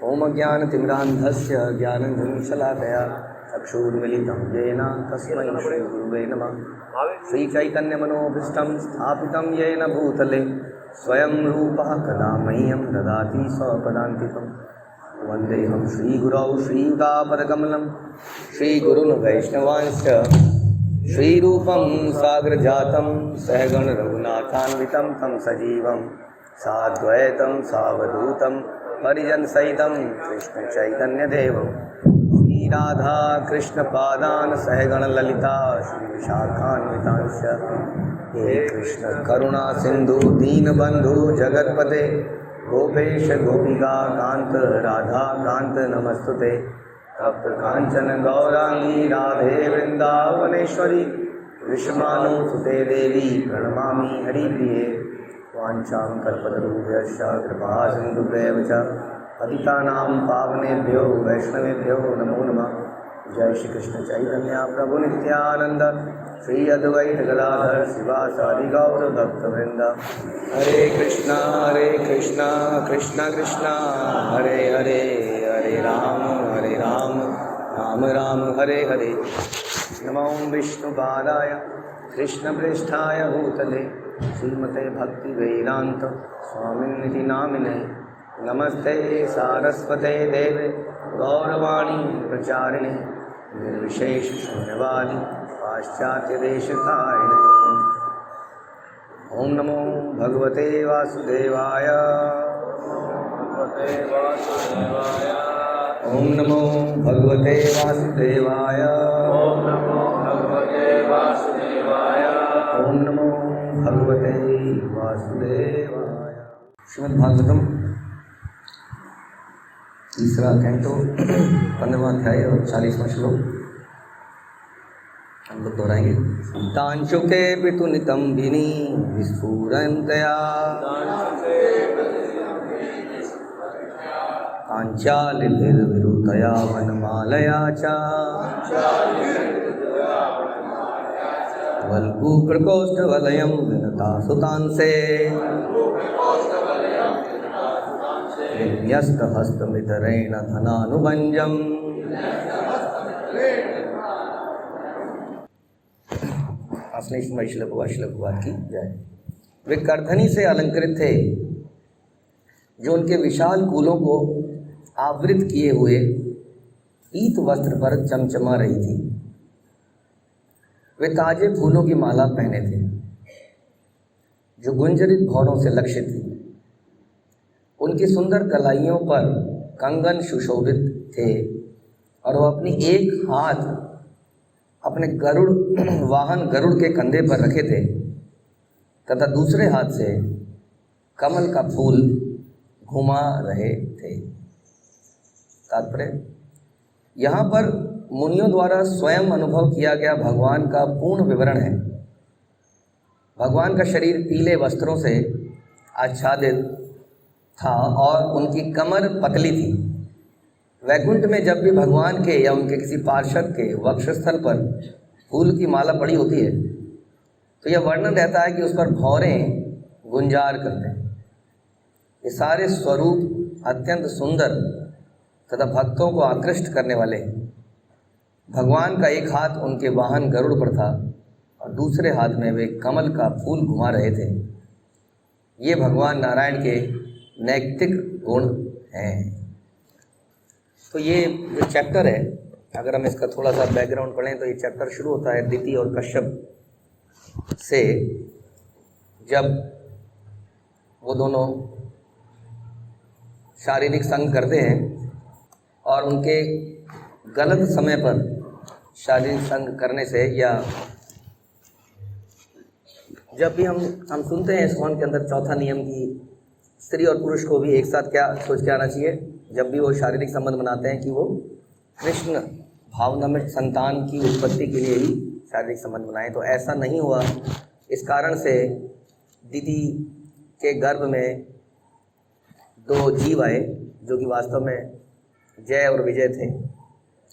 ओम ज्ञानतिमिरान्धस्य ज्ञानञ्जनशलाकया चक्षुर्मिलितं येन तस्मै श्रीगुरुवे नमः। श्रीचैतन्यमनोभीष्टं स्थापितं येन भूतले स्वयं रूपः कदा मह्यं ददाति स्वपदान्तिकं। वन्देऽहं श्रीगुरौ श्रीयुतापदकमलं श्रीगुरुन् वैष्णवांश्च श्रीरूपं साग्रजातं सहगण रघुनाथान्वितं तं सजीवं साद्वैतं सावधूतं परिजनसहितं कृष्णचैतन्यदेवं श्रीराधा कृष्णपादान् सहगण ललिता श्रीविशाखान्वितांश्च। हे कृष्ण करुणा सिंधु दीनबंधु जगत्पते गोपेश गोपिका कांत राधा कांत नमस्तुते। तप्त कांचन गौरांगी राधे वृंदावनेश्वरी विश्वमानुसुते देवी प्रणमामि हरिप्रिये। वाञ्छां कल्पतरुभ्यश्च कृपा सिन्धुभ्येव च पतितानां पावनेभ्यो वैष्णवेभ्यो नमो नमः। जय श्री कृष्ण चैतन्य प्रभु नित्यानंद श्री अद्वैत गदाधर शिवासादि गौर भक्तवृंद। हरे कृष्णा कृष्णा कृष्णा हरे हरे, हरे राम राम राम हरे हरे। नमो विष्णुपादाय कृष्णप्रेष्ठाय भूतले श्रीमते भक्तिवेदांत स्वामिनिधि नामिने। नमस्ते सारस्वते देवे गौरवाणी प्रचारिणे निर्विशेष शून्यवादी पाश्चात्य देशतारिणे। ओम नमो भगवते वासुदेवाय। ओम नमो भगवते वासुदेवाय। ओम नमो भगवते वासुदेवाय। ओम नमो भगवते वासुदेवाय। श्रीमद्भागवतम तीसरा कैंटो 15वां अध्याय और 40वां श्लोक हम लोग दोहराएंगे। तांशुके पितुनितं भिनी विस्फुरन्तया काञ्चालिभिर्विरुतया वनमालया च वल्गुप्रकोष्ठवलयं विनता सुतांसे न्यस्तहस्तमितरेण धनानुभञ्जम्। श्लोक की जय। वे करधनी से अलंकृत थे जो उनके विशाल कूलों को आवृत किए हुए पीत वस्त्र पर चमचमा रही थी। वे ताजे फूलों की माला पहने थे जो गुंजरित भौरों से लक्षित थी। उनकी सुंदर कलाइयों पर कंगन सुशोभित थे और वो अपनी एक हाथ अपने गरुड़ वाहन गरुड़ के कंधे पर रखे थे तथा दूसरे हाथ से कमल का फूल घुमा रहे थे। तात्पर्य, यहाँ पर मुनियों द्वारा स्वयं अनुभव किया गया भगवान का पूर्ण विवरण है। भगवान का शरीर पीले वस्त्रों से आच्छादित था और उनकी कमर पतली थी। वैकुंठ में जब भी भगवान के या उनके किसी पार्षद के वक्षस्थल पर फूल की माला पड़ी होती है तो यह वर्णन रहता है कि उस पर भौरें गुंजार करते हैं। ये सारे स्वरूप अत्यंत सुंदर तथा भक्तों को आकृष्ट करने वाले। भगवान का एक हाथ उनके वाहन गरुड़ पर था और दूसरे हाथ में वे कमल का फूल घुमा रहे थे। ये भगवान नारायण के नैतिक गुण हैं। तो ये जो चैप्टर है, अगर हम इसका थोड़ा सा बैकग्राउंड पढ़ें तो ये चैप्टर शुरू होता है दिति और कश्यप से, जब वो दोनों शारीरिक संग करते हैं और उनके गलत समय पर शारीरिक संग करने से, या जब भी हम सुनते हैं इस्कॉन के अंदर चौथा नियम की स्त्री और पुरुष को भी एक साथ क्या सोच के आना चाहिए जब भी वो शारीरिक संबंध बनाते हैं कि वो कृष्ण भावना में संतान की उत्पत्ति के लिए ही शारीरिक संबंध बनाए। तो ऐसा नहीं हुआ। इस कारण से दीदी के गर्भ में दो जीव आए जो कि वास्तव में जय और विजय थे,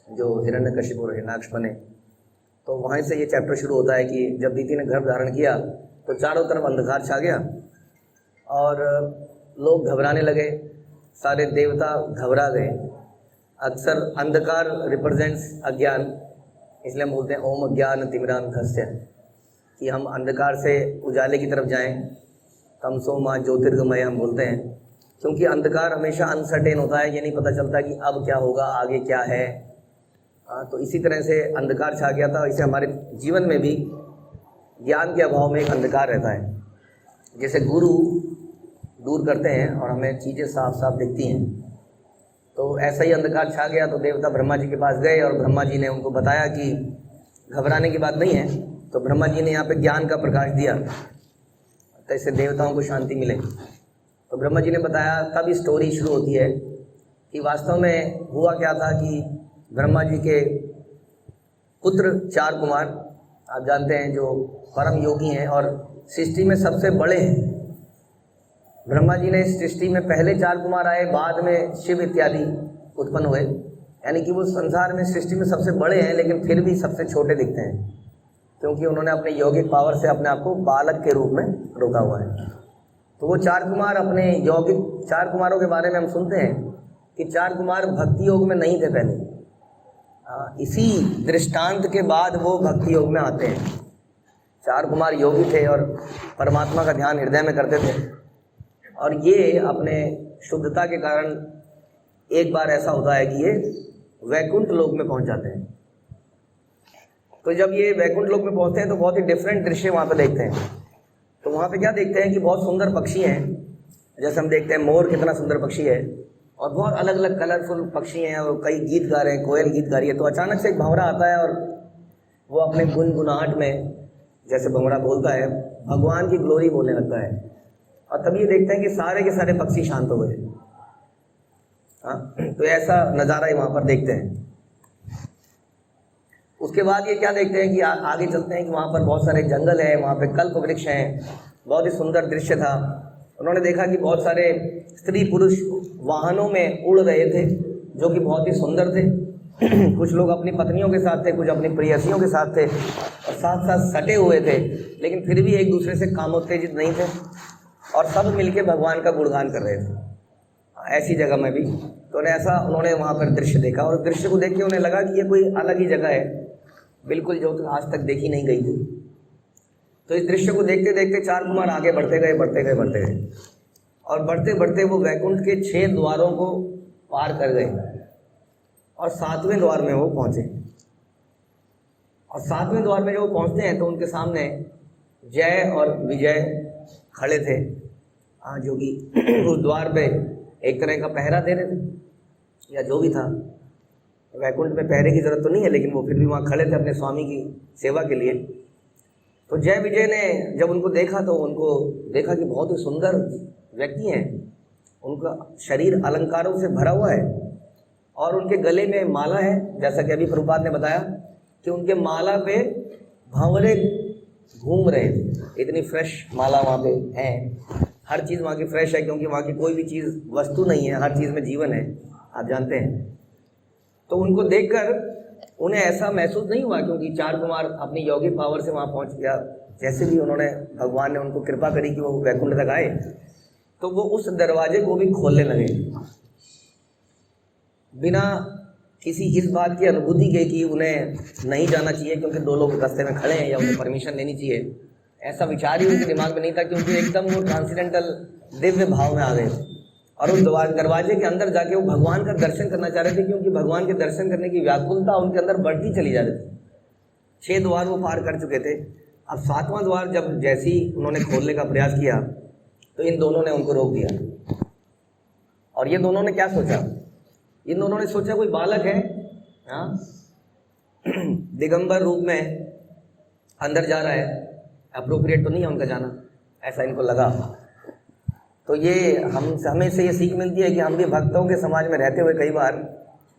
जो हिरण्यकशिपु और हिरण्याक्ष बने। तो वहाँ से ये चैप्टर शुरू होता है कि जब दीदी ने गर्भ धारण किया तो चारों तरफ अंधकार छा गया और लोग घबराने लगे सारे देवता घबरा गए। अक्सर अंधकार रिप्रेजेंट्स अज्ञान, इसलिए हम बोलते हैं ओम अज्ञान तिमिरांधस्य, कि हम अंधकार से उजाले की तरफ जाएं। तमसो माँ ज्योतिर्गमय हम बोलते हैं, क्योंकि अंधकार हमेशा अनसर्टेन होता है, ये नहीं पता चलता कि अब क्या होगा, आगे क्या है। तो इसी तरह से अंधकार छा गया था। इसे हमारे जीवन में भी ज्ञान के अभाव में एक अंधकार रहता है। जैसे गुरु दूर करते हैं और हमें चीज़ें साफ साफ दिखती हैं, तो ऐसा ही अंधकार छा गया। तो देवता ब्रह्मा जी के पास गए और ब्रह्मा जी ने उनको बताया कि घबराने की बात नहीं है। तो ब्रह्मा जी ने यहाँ पे ज्ञान का प्रकाश दिया, तो इससे देवताओं को शांति मिले। तो ब्रह्मा जी ने बताया, तब स्टोरी शुरू होती है कि वास्तव में हुआ क्या था कि ब्रह्मा जी के पुत्र 4 कुमार, आप जानते हैं, जो परम योगी हैं और सृष्टि में सबसे बड़े हैं। ब्रह्मा जी ने इस सृष्टि में पहले 4 कुमार आए, बाद में शिव इत्यादि उत्पन्न हुए, यानी कि वो संसार में सृष्टि में सबसे बड़े हैं, लेकिन फिर भी सबसे छोटे दिखते हैं, क्योंकि उन्होंने अपने यौगिक पावर से अपने आप को बालक के रूप में रोका हुआ है। तो वो 4 कुमार अपने यौगिक 4 कुमारों के बारे में हम सुनते हैं कि 4 कुमार भक्ति योग में नहीं थे पहले। इसी दृष्टांत के बाद वो भक्ति योग में आते हैं। 4 कुमार योगी थे और परमात्मा का ध्यान हृदय में करते थे, और ये अपने शुद्धता के कारण एक बार ऐसा होता है कि ये वैकुंठ लोक में पहुंच जाते हैं। तो जब ये वैकुंठ लोक में पहुंचते हैं तो बहुत ही डिफरेंट दृश्य वहाँ पे देखते हैं। तो वहाँ पे क्या देखते हैं कि बहुत सुंदर पक्षी हैं। जैसे हम देखते हैं मोर कितना सुंदर पक्षी है, और बहुत अलग अलग कलरफुल पक्षी हैं, और कई गीत गा रहे हैं, कोयल गीत गा रही है। तो अचानक से एक भंवरा आता है और वो अपने गुनगुनाहट में, जैसे भंवरा बोलता है, भगवान की ग्लोरी बोलने लगता है। और तभी ये देखते हैं कि सारे के सारे पक्षी शांत हो गए। तो ऐसा नज़ारा ही वहाँ पर देखते हैं। उसके बाद ये क्या देखते हैं कि आगे चलते हैं कि वहाँ पर बहुत सारे जंगल है, वहाँ पे कल्प वृक्ष हैं, बहुत ही सुंदर दृश्य था। उन्होंने देखा कि बहुत सारे स्त्री पुरुष वाहनों में उड़ रहे थे, जो कि बहुत ही सुंदर थे। कुछ लोग अपनी पत्नियों के साथ थे, कुछ अपनी प्रेयसियों के साथ थे, और साथ साथ सटे हुए थे, लेकिन फिर भी एक दूसरे से कामोत्तेजित नहीं थे, और सब मिलके भगवान का गुणगान कर रहे थे। ऐसी जगह में भी तो उन्होंने वहाँ पर दृश्य देखा, और दृश्य को देख के उन्हें लगा कि ये कोई अलग ही जगह है, बिल्कुल जो आज तक देखी नहीं गई थी। तो इस दृश्य को देखते देखते 4 कुमार आगे बढ़ते गए, और बढ़ते बढ़ते वो वैकुंठ के 6 द्वारों को पार कर गए, और 7वें द्वार में वो पहुँचे। और 7वें द्वार में जब वो पहुँचते हैं तो उनके सामने जय और विजय खड़े थे, जो कि उस द्वार पे एक तरह का पहरा दे रहे थे, या जो भी था। वैकुंठ में पहरे की ज़रूरत तो नहीं है, लेकिन वो फिर भी वहाँ खड़े थे अपने स्वामी की सेवा के लिए। तो जय विजय ने जब उनको देखा तो उनको देखा कि बहुत ही सुंदर व्यक्ति हैं, उनका शरीर अलंकारों से भरा हुआ है, और उनके गले में माला है। जैसा कि अभी प्रभुपाद ने बताया कि उनके माला पे भंवरे घूम रहे थे, इतनी फ्रेश माला वहाँ पे है। हर चीज़ वहाँ की फ्रेश है, क्योंकि वहाँ की कोई भी चीज़ वस्तु नहीं है, हर चीज़ में जीवन है, आप जानते हैं। तो उनको देखकर उन्हें ऐसा महसूस नहीं हुआ, क्योंकि 4 कुमार अपनी यौगिक पावर से वहाँ पहुँच गया। जैसे भी भगवान ने उनको कृपा करी कि वो वैकुंठ तक आए, तो वो उस दरवाजे को भी खोलने लगे, बिना किसी इस बात की अनुभूति के कि उन्हें नहीं जाना चाहिए, क्योंकि 2 लोग रास्ते में खड़े हैं, या उन्हें परमिशन लेनी चाहिए। ऐसा विचार ही उनके दिमाग में नहीं था, क्योंकि एकदम वो ट्रांसेंडेंटल दिव्य भाव में आ गए थे। और उस दरवाजे के अंदर जाके वो भगवान का दर्शन करना चाह रहे थे, क्योंकि भगवान के दर्शन करने की व्याकुलता उनके अंदर बढ़ती चली जा रही थी। 6 द्वार वो पार कर चुके थे। अब 7वां द्वार जब जैसे ही उन्होंने खोलने का प्रयास किया, तो इन दोनों ने उनको रोक दिया। और ये दोनों ने क्या सोचा? इन दोनों ने सोचा कोई बालक है, दिगंबर रूप में अंदर जा रहा है, अप्रोप्रिएट तो नहीं है उनका जाना, ऐसा इनको लगा। तो ये हमें से ये सीख मिलती है कि हम भी भक्तों के समाज में रहते हुए कई बार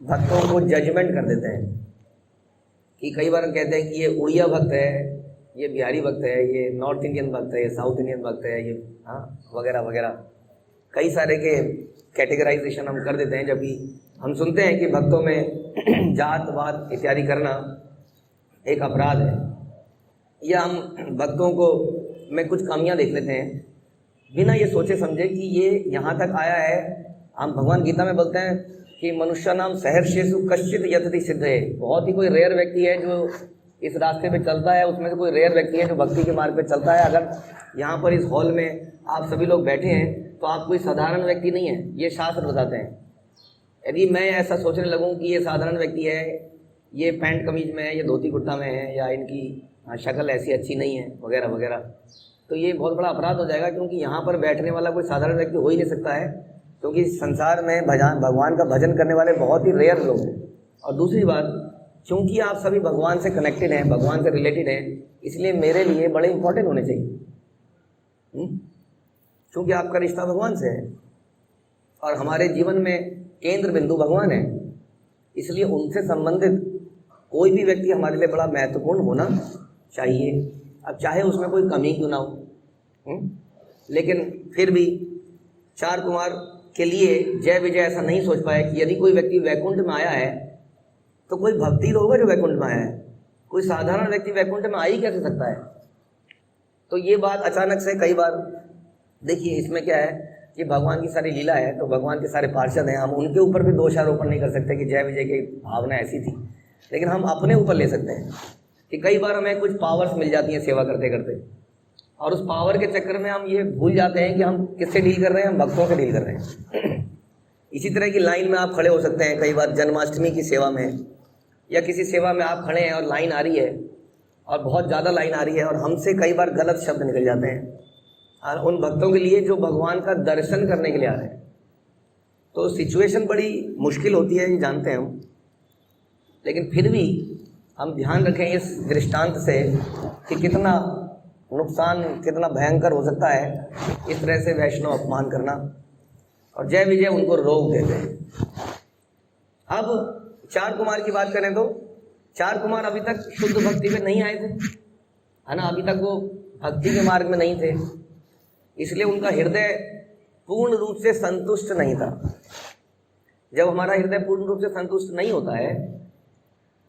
भक्तों को जजमेंट कर देते हैं। कि कई बार हम कहते हैं कि ये उड़िया भक्त है, ये बिहारी भक्त है, ये नॉर्थ इंडियन भक्त है, ये साउथ इंडियन भक्त है, ये वगैरह वगैरह कई सारे के कैटेगराइजेशन हम कर देते हैं। जबकि हम सुनते हैं कि भक्तों में जात वात इत्यादि करना एक अपराध है, या हम भक्तों को में कुछ कमियां देख लेते हैं बिना ये सोचे समझे कि ये यहाँ तक आया है हम भगवान गीता में बोलते हैं कि मनुष्य नाम सहर्षेषु कश्चित यतति सिद्धे। बहुत ही कोई रेयर व्यक्ति है जो इस रास्ते पे चलता है, उसमें से कोई रेयर व्यक्ति है जो भक्ति के मार्ग पे चलता है। अगर यहाँ पर इस हॉल में आप सभी लोग बैठे हैं तो आप कोई साधारण व्यक्ति नहीं है, ये शास्त्र बताते हैं। यदि मैं ऐसा सोचने लगूँ कि ये साधारण व्यक्ति है, ये पैंट कमीज में है, ये धोती कुर्ता में है, या इनकी शक्ल ऐसी अच्छी नहीं है वगैरह वगैरह, तो ये बहुत बड़ा अपराध हो जाएगा, क्योंकि यहाँ पर बैठने वाला कोई साधारण व्यक्ति हो ही नहीं सकता है, क्योंकि संसार में भगवान का भजन करने वाले बहुत ही रेयर लोग हैं। और दूसरी बात, क्योंकि आप सभी भगवान से कनेक्टेड हैं, भगवान से रिलेटेड हैं, इसलिए मेरे लिए बड़े इंपॉर्टेंट होने चाहिए, क्योंकि आपका रिश्ता भगवान से है और हमारे जीवन में केंद्र बिंदु भगवान है, इसलिए उनसे संबंधित कोई भी व्यक्ति हमारे लिए बड़ा महत्वपूर्ण होना चाहिए, अब चाहे उसमें कोई कमी क्यों ना हो। लेकिन फिर भी चार कुमार के लिए जय विजय ऐसा नहीं सोच पाया कि यदि कोई व्यक्ति वैकुंठ में आया है तो कोई भक्ति तो होगा जो वैकुंठ में आया है, कोई साधारण व्यक्ति वैकुंठ में आ ही कैसे सकता है। तो ये बात अचानक से कई बार, देखिए इसमें क्या है कि भगवान की सारी लीला है, तो भगवान के सारे पार्षद हैं, हम उनके ऊपर भी दोषारोपण नहीं कर सकते कि जय विजय की भावना ऐसी थी, लेकिन हम अपने ऊपर ले सकते हैं कि कई बार हमें कुछ पावर्स मिल जाती हैं सेवा करते करते, और उस पावर के चक्कर में हम ये भूल जाते हैं कि हम किससे डील कर रहे हैं, हम भक्तों से डील कर रहे हैं। इसी तरह की लाइन में आप खड़े हो सकते हैं कई बार जन्माष्टमी की सेवा में, या किसी सेवा में आप खड़े हैं और लाइन आ रही है और बहुत ज़्यादा लाइन आ रही है और हमसे कई बार गलत शब्द निकल जाते हैं, और उन भक्तों के लिए जो भगवान का दर्शन करने के लिए आ रहे हैं, तो सिचुएशन बड़ी मुश्किल होती है, ये जानते हैं हम। लेकिन फिर भी हम ध्यान रखें इस दृष्टांत से कि कितना नुकसान, कितना भयंकर हो सकता है इस तरह से वैष्णव अपमान करना, और जय विजय उनको रोक देते हैं। अब चार कुमार की बात करें तो चार कुमार अभी तक शुद्ध भक्ति में नहीं आए थे, है ना, अभी तक वो भक्ति के मार्ग में नहीं थे, इसलिए उनका हृदय पूर्ण रूप से संतुष्ट नहीं था। जब हमारा हृदय पूर्ण रूप से संतुष्ट नहीं होता है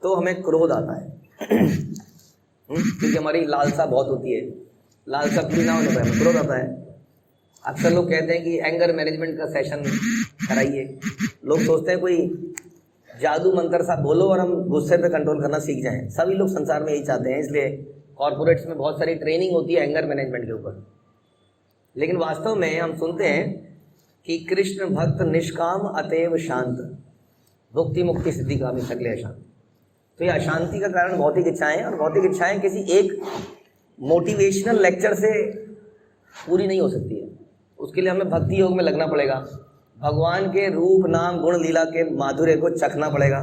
तो हमें क्रोध आता है, क्योंकि हमारी लालसा बहुत होती है, लालसा पूरी ना होने पर हमें क्रोध आता है। अक्सर लोग कहते हैं कि एंगर मैनेजमेंट का सेशन कराइए। लोग सोचते हैं कोई जादू मंत्र सा बोलो और हम गुस्से पे कंट्रोल करना सीख जाएं। सभी लोग संसार में यही चाहते हैं, इसलिए कॉर्पोरेट्स में बहुत सारी ट्रेनिंग होती है एंगर मैनेजमेंट के ऊपर। लेकिन वास्तव में हम सुनते हैं कि कृष्ण भक्त निष्काम अतएव शांत, भुक्ति मुक्ति सिद्धि कामी सकले अशांत। तो ये अशांति का कारण भौतिक इच्छाएं हैं, और भौतिक इच्छाएं किसी एक मोटिवेशनल लेक्चर से पूरी नहीं हो सकती है। उसके लिए हमें भक्ति योग में लगना पड़ेगा, भगवान के रूप नाम गुण लीला के माधुर्य को चखना पड़ेगा,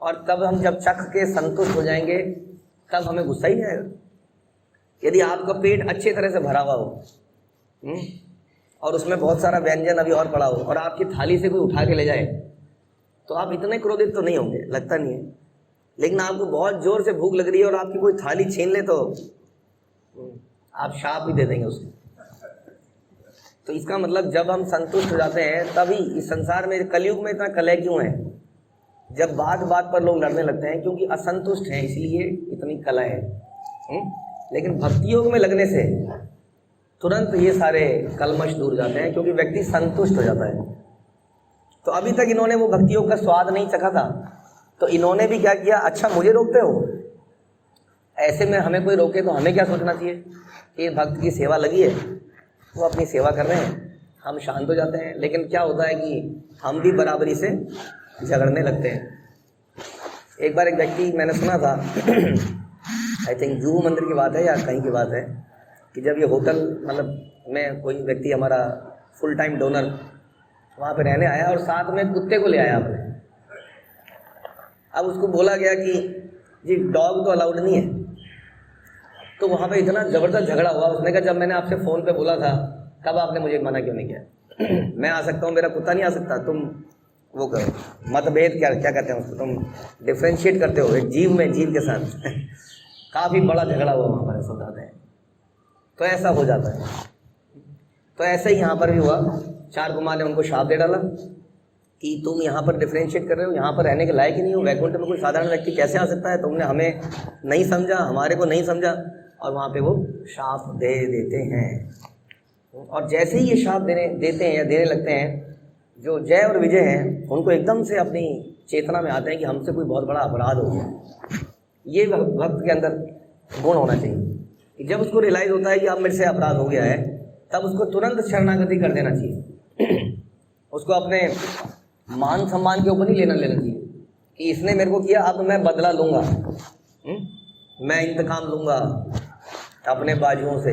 और तब हम जब चख के संतुष्ट हो जाएंगे तब हमें गुस्सा ही नहीं आएगा। यदि आपका पेट अच्छे तरह से भरा हुआ हो और उसमें बहुत सारा व्यंजन अभी और पड़ा हो और आपकी थाली से कोई उठा के ले जाए तो आप इतने क्रोधित तो नहीं होंगे, लगता नहीं है। लेकिन आपको बहुत जोर से भूख लग रही है और आपकी कोई थाली छीन ले तो आप शाप ही दे देंगे उसको। तो इसका मतलब जब हम संतुष्ट हो जाते हैं तभी इस संसार में, कलयुग में इतना कलह क्यों है? जब बात बात पर लोग लड़ने लगते हैं क्योंकि असंतुष्ट हैं, इसलिए इतनी कलह है। लेकिन भक्ति योग में लगने से तुरंत ये सारे कलमश दूर जाते हैं, क्योंकि व्यक्ति संतुष्ट हो जाता है। तो अभी तक इन्होंने वो भक्ति योग का स्वाद नहीं चखा था, तो इन्होंने भी क्या किया, अच्छा मुझे रोकते हो, ऐसे में हमें कोई रोके तो हमें क्या सोचना चाहिए कि भक्त की सेवा लगी है, वो अपनी सेवा कर रहे हैं, हम शांत हो जाते हैं। लेकिन क्या होता है कि हम भी बराबरी से झगड़ने लगते हैं। एक बार एक व्यक्ति, मैंने सुना था आई थिंक जुहू मंदिर की बात है या कहीं की बात है, कि जब ये होटल मतलब में कोई व्यक्ति हमारा फुल टाइम डोनर वहाँ पे रहने आया और साथ में कुत्ते को ले आया आपने। अब उसको बोला गया कि जी डॉग तो अलाउड नहीं है, तो वहाँ पे इतना ज़बरदस्त झगड़ा हुआ। उसने कहा जब मैंने आपसे फ़ोन पे बोला था तब आपने मुझे मना क्यों नहीं किया? मैं आ सकता हूँ, मेरा कुत्ता नहीं आ सकता? तुम वो करो, मतभेद क्या कहते हैं उसको, तुम डिफ्रेंशिएट करते हो एक जीव में जीव के साथ। काफ़ी बड़ा झगड़ा हुआ वहाँ पर, ऐसा बताते हैं। तो ऐसा हो जाता है। तो ऐसे ही यहाँ पर भी हुआ, चार कुमार ने उनको शाप दे डाला कि तुम यहाँ पर डिफ्रेंशिएट कर रहे हो, यहाँ पर रहने के लायक ही नहीं हो, वैकुंठ में कोई साधारण व्यक्ति कैसे आ सकता है? तुमने हमें नहीं समझा, हमारे को नहीं समझा, और वहाँ पे वो शाप दे देते हैं। और जैसे ही ये शाप देते हैं या देने लगते हैं जो जय और विजय हैं उनको एकदम से अपनी चेतना में आते हैं कि हमसे कोई बहुत बड़ा अपराध हो गया। ये भक्त के अंदर गुण होना चाहिए कि जब उसको रियलाइज होता है कि अब मेरे से अपराध हो गया है, तब उसको तुरंत शरणागति कर देना चाहिए। उसको अपने मान सम्मान के ऊपर नहीं लेना चाहिए कि इसने मेरे को किया, अब मैं बदला लूँगा, मैं इंतकाम लूँगा अपने बाजुओं से।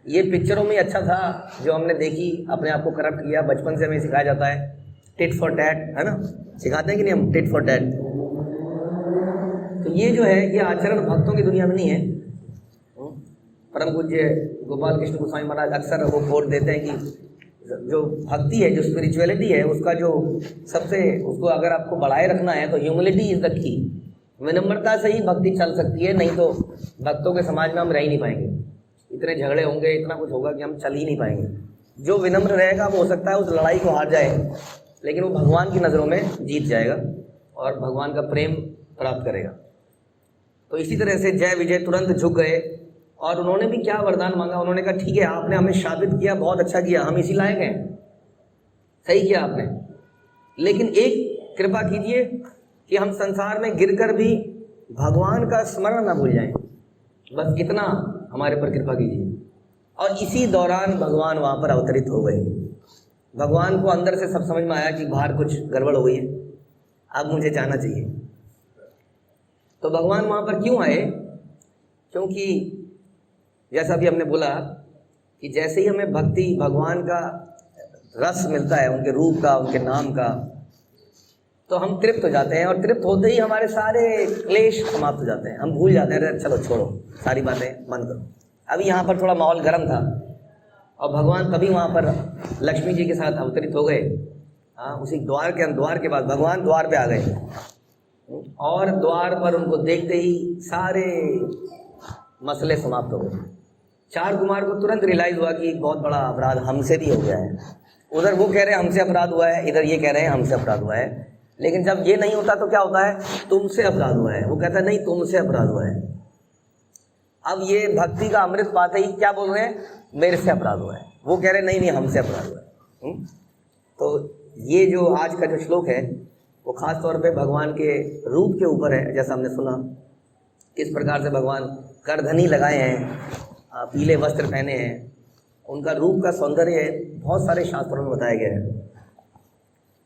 ये पिक्चरों में अच्छा था जो हमने देखी, अपने आप को करप्ट किया। बचपन से हमें सिखाया जाता है टिट फॉर टैट, है ना, सिखाते हैं कि नहीं हम, टिट फॉर टैट। तो ये जो है ये आचरण भक्तों की दुनिया में नहीं है। परम पूज्य गोपाल कृष्ण गोस्वामी महाराज अक्सर वो कोट देते हैं कि जो भक्ति है, जो स्पिरिचुअलिटी है, उसका जो सबसे, उसको अगर आपको बढ़ाए रखना है तो ह्यूमिलिटी इज द की। विनम्रता से ही भक्ति चल सकती है, नहीं तो भक्तों के समाज में हम रह ही नहीं पाएंगे। इतने झगड़े होंगे, इतना कुछ होगा कि हम चल ही नहीं पाएंगे। जो विनम्र रहेगा वो हो सकता है उस लड़ाई को हार जाए, लेकिन वो भगवान की नज़रों में जीत जाएगा और भगवान का प्रेम प्राप्त करेगा। तो इसी तरह से जय विजय तुरंत झुक गए और उन्होंने भी क्या वरदान मांगा। उन्होंने कहा ठीक है, आपने हमें शापित किया, बहुत अच्छा किया, हम इसी लायक हैं, सही किया आपने, लेकिन एक कृपा कीजिए कि हम संसार में गिरकर भी भगवान का स्मरण ना भूल जाएं, बस इतना हमारे पर कृपा कीजिए। और इसी दौरान भगवान वहाँ पर अवतरित हो गए। भगवान को अंदर से सब समझ में आया कि बाहर कुछ गड़बड़ हो गई है, अब मुझे जाना चाहिए। तो भगवान वहाँ पर क्यों आए? क्योंकि जैसा भी हमने बोला कि जैसे ही हमें भक्ति, भगवान का रस मिलता है, उनके रूप का, उनके नाम का, तो हम तृप्त हो जाते हैं। और तृप्त होते ही हमारे सारे क्लेश समाप्त हो जाते हैं, हम भूल जाते हैं, चलो छोड़ो सारी बातें, बंद करो। अभी यहाँ पर थोड़ा माहौल गर्म था और भगवान तभी वहाँ पर लक्ष्मी जी के साथ अवतरित हो गए। उसी द्वार के बाद भगवान द्वार पे आ गए और द्वार पर उनको देखते ही सारे मसले समाप्त हो गए। चार कुमार को तुरंत रियलाइज़ हुआ कि बहुत बड़ा अपराध हमसे भी हो गया है। उधर वो कह रहे हैं हमसे अपराध हुआ है, इधर ये कह रहे हैं हमसे अपराध हुआ है। लेकिन जब ये नहीं होता तो क्या होता है? तुमसे अपराध हुआ है। वो कहता है नहीं, तुमसे अपराध हुआ है। अब ये भक्ति का अमृत पाते ही क्या बोल रहे हैं? मेरे से अपराध हुआ है। वो कह रहे हैं नहीं नहीं, हमसे अपराध हुआ है। तो ये जो आज का जो श्लोक है वो खास तौर पे भगवान के रूप के ऊपर है। जैसा हमने सुना किस प्रकार से भगवान करधनी लगाए हैं, पीले वस्त्र पहने हैं, उनका रूप का सौंदर्य बहुत सारे शास्त्रों में बताया गया है।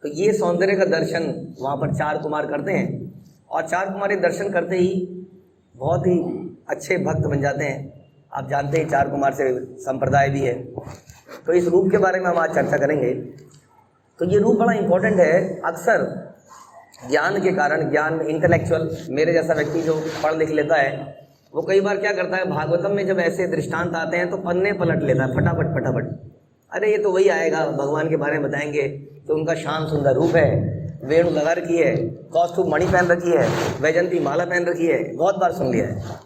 तो ये सौंदर्य का दर्शन वहाँ पर चार कुमार करते हैं और चार कुमार दर्शन करते ही बहुत ही अच्छे भक्त बन जाते हैं। आप जानते हैं चार कुमार से संप्रदाय भी है, तो इस रूप के बारे में हम आज चर्चा करेंगे। तो ये रूप बड़ा इम्पोर्टेंट है। अक्सर ज्ञान के कारण, ज्ञान इंटेलेक्चुअल, मेरे जैसा व्यक्ति जो पढ़ लिख लेता है, वो कई बार क्या करता है, भागवतम में जब ऐसे दृष्टांत आते हैं तो पन्ने पलट लेता है फटाफट। अरे ये तो वही आएगा, भगवान के बारे में बताएंगे तो उनका शाम सुंदर रूप है, वेणु लगा रखी है, कौस्तुभ मणि पहन रखी है, वैजंती माला पहन रखी है। बहुत बार सुन लिया है।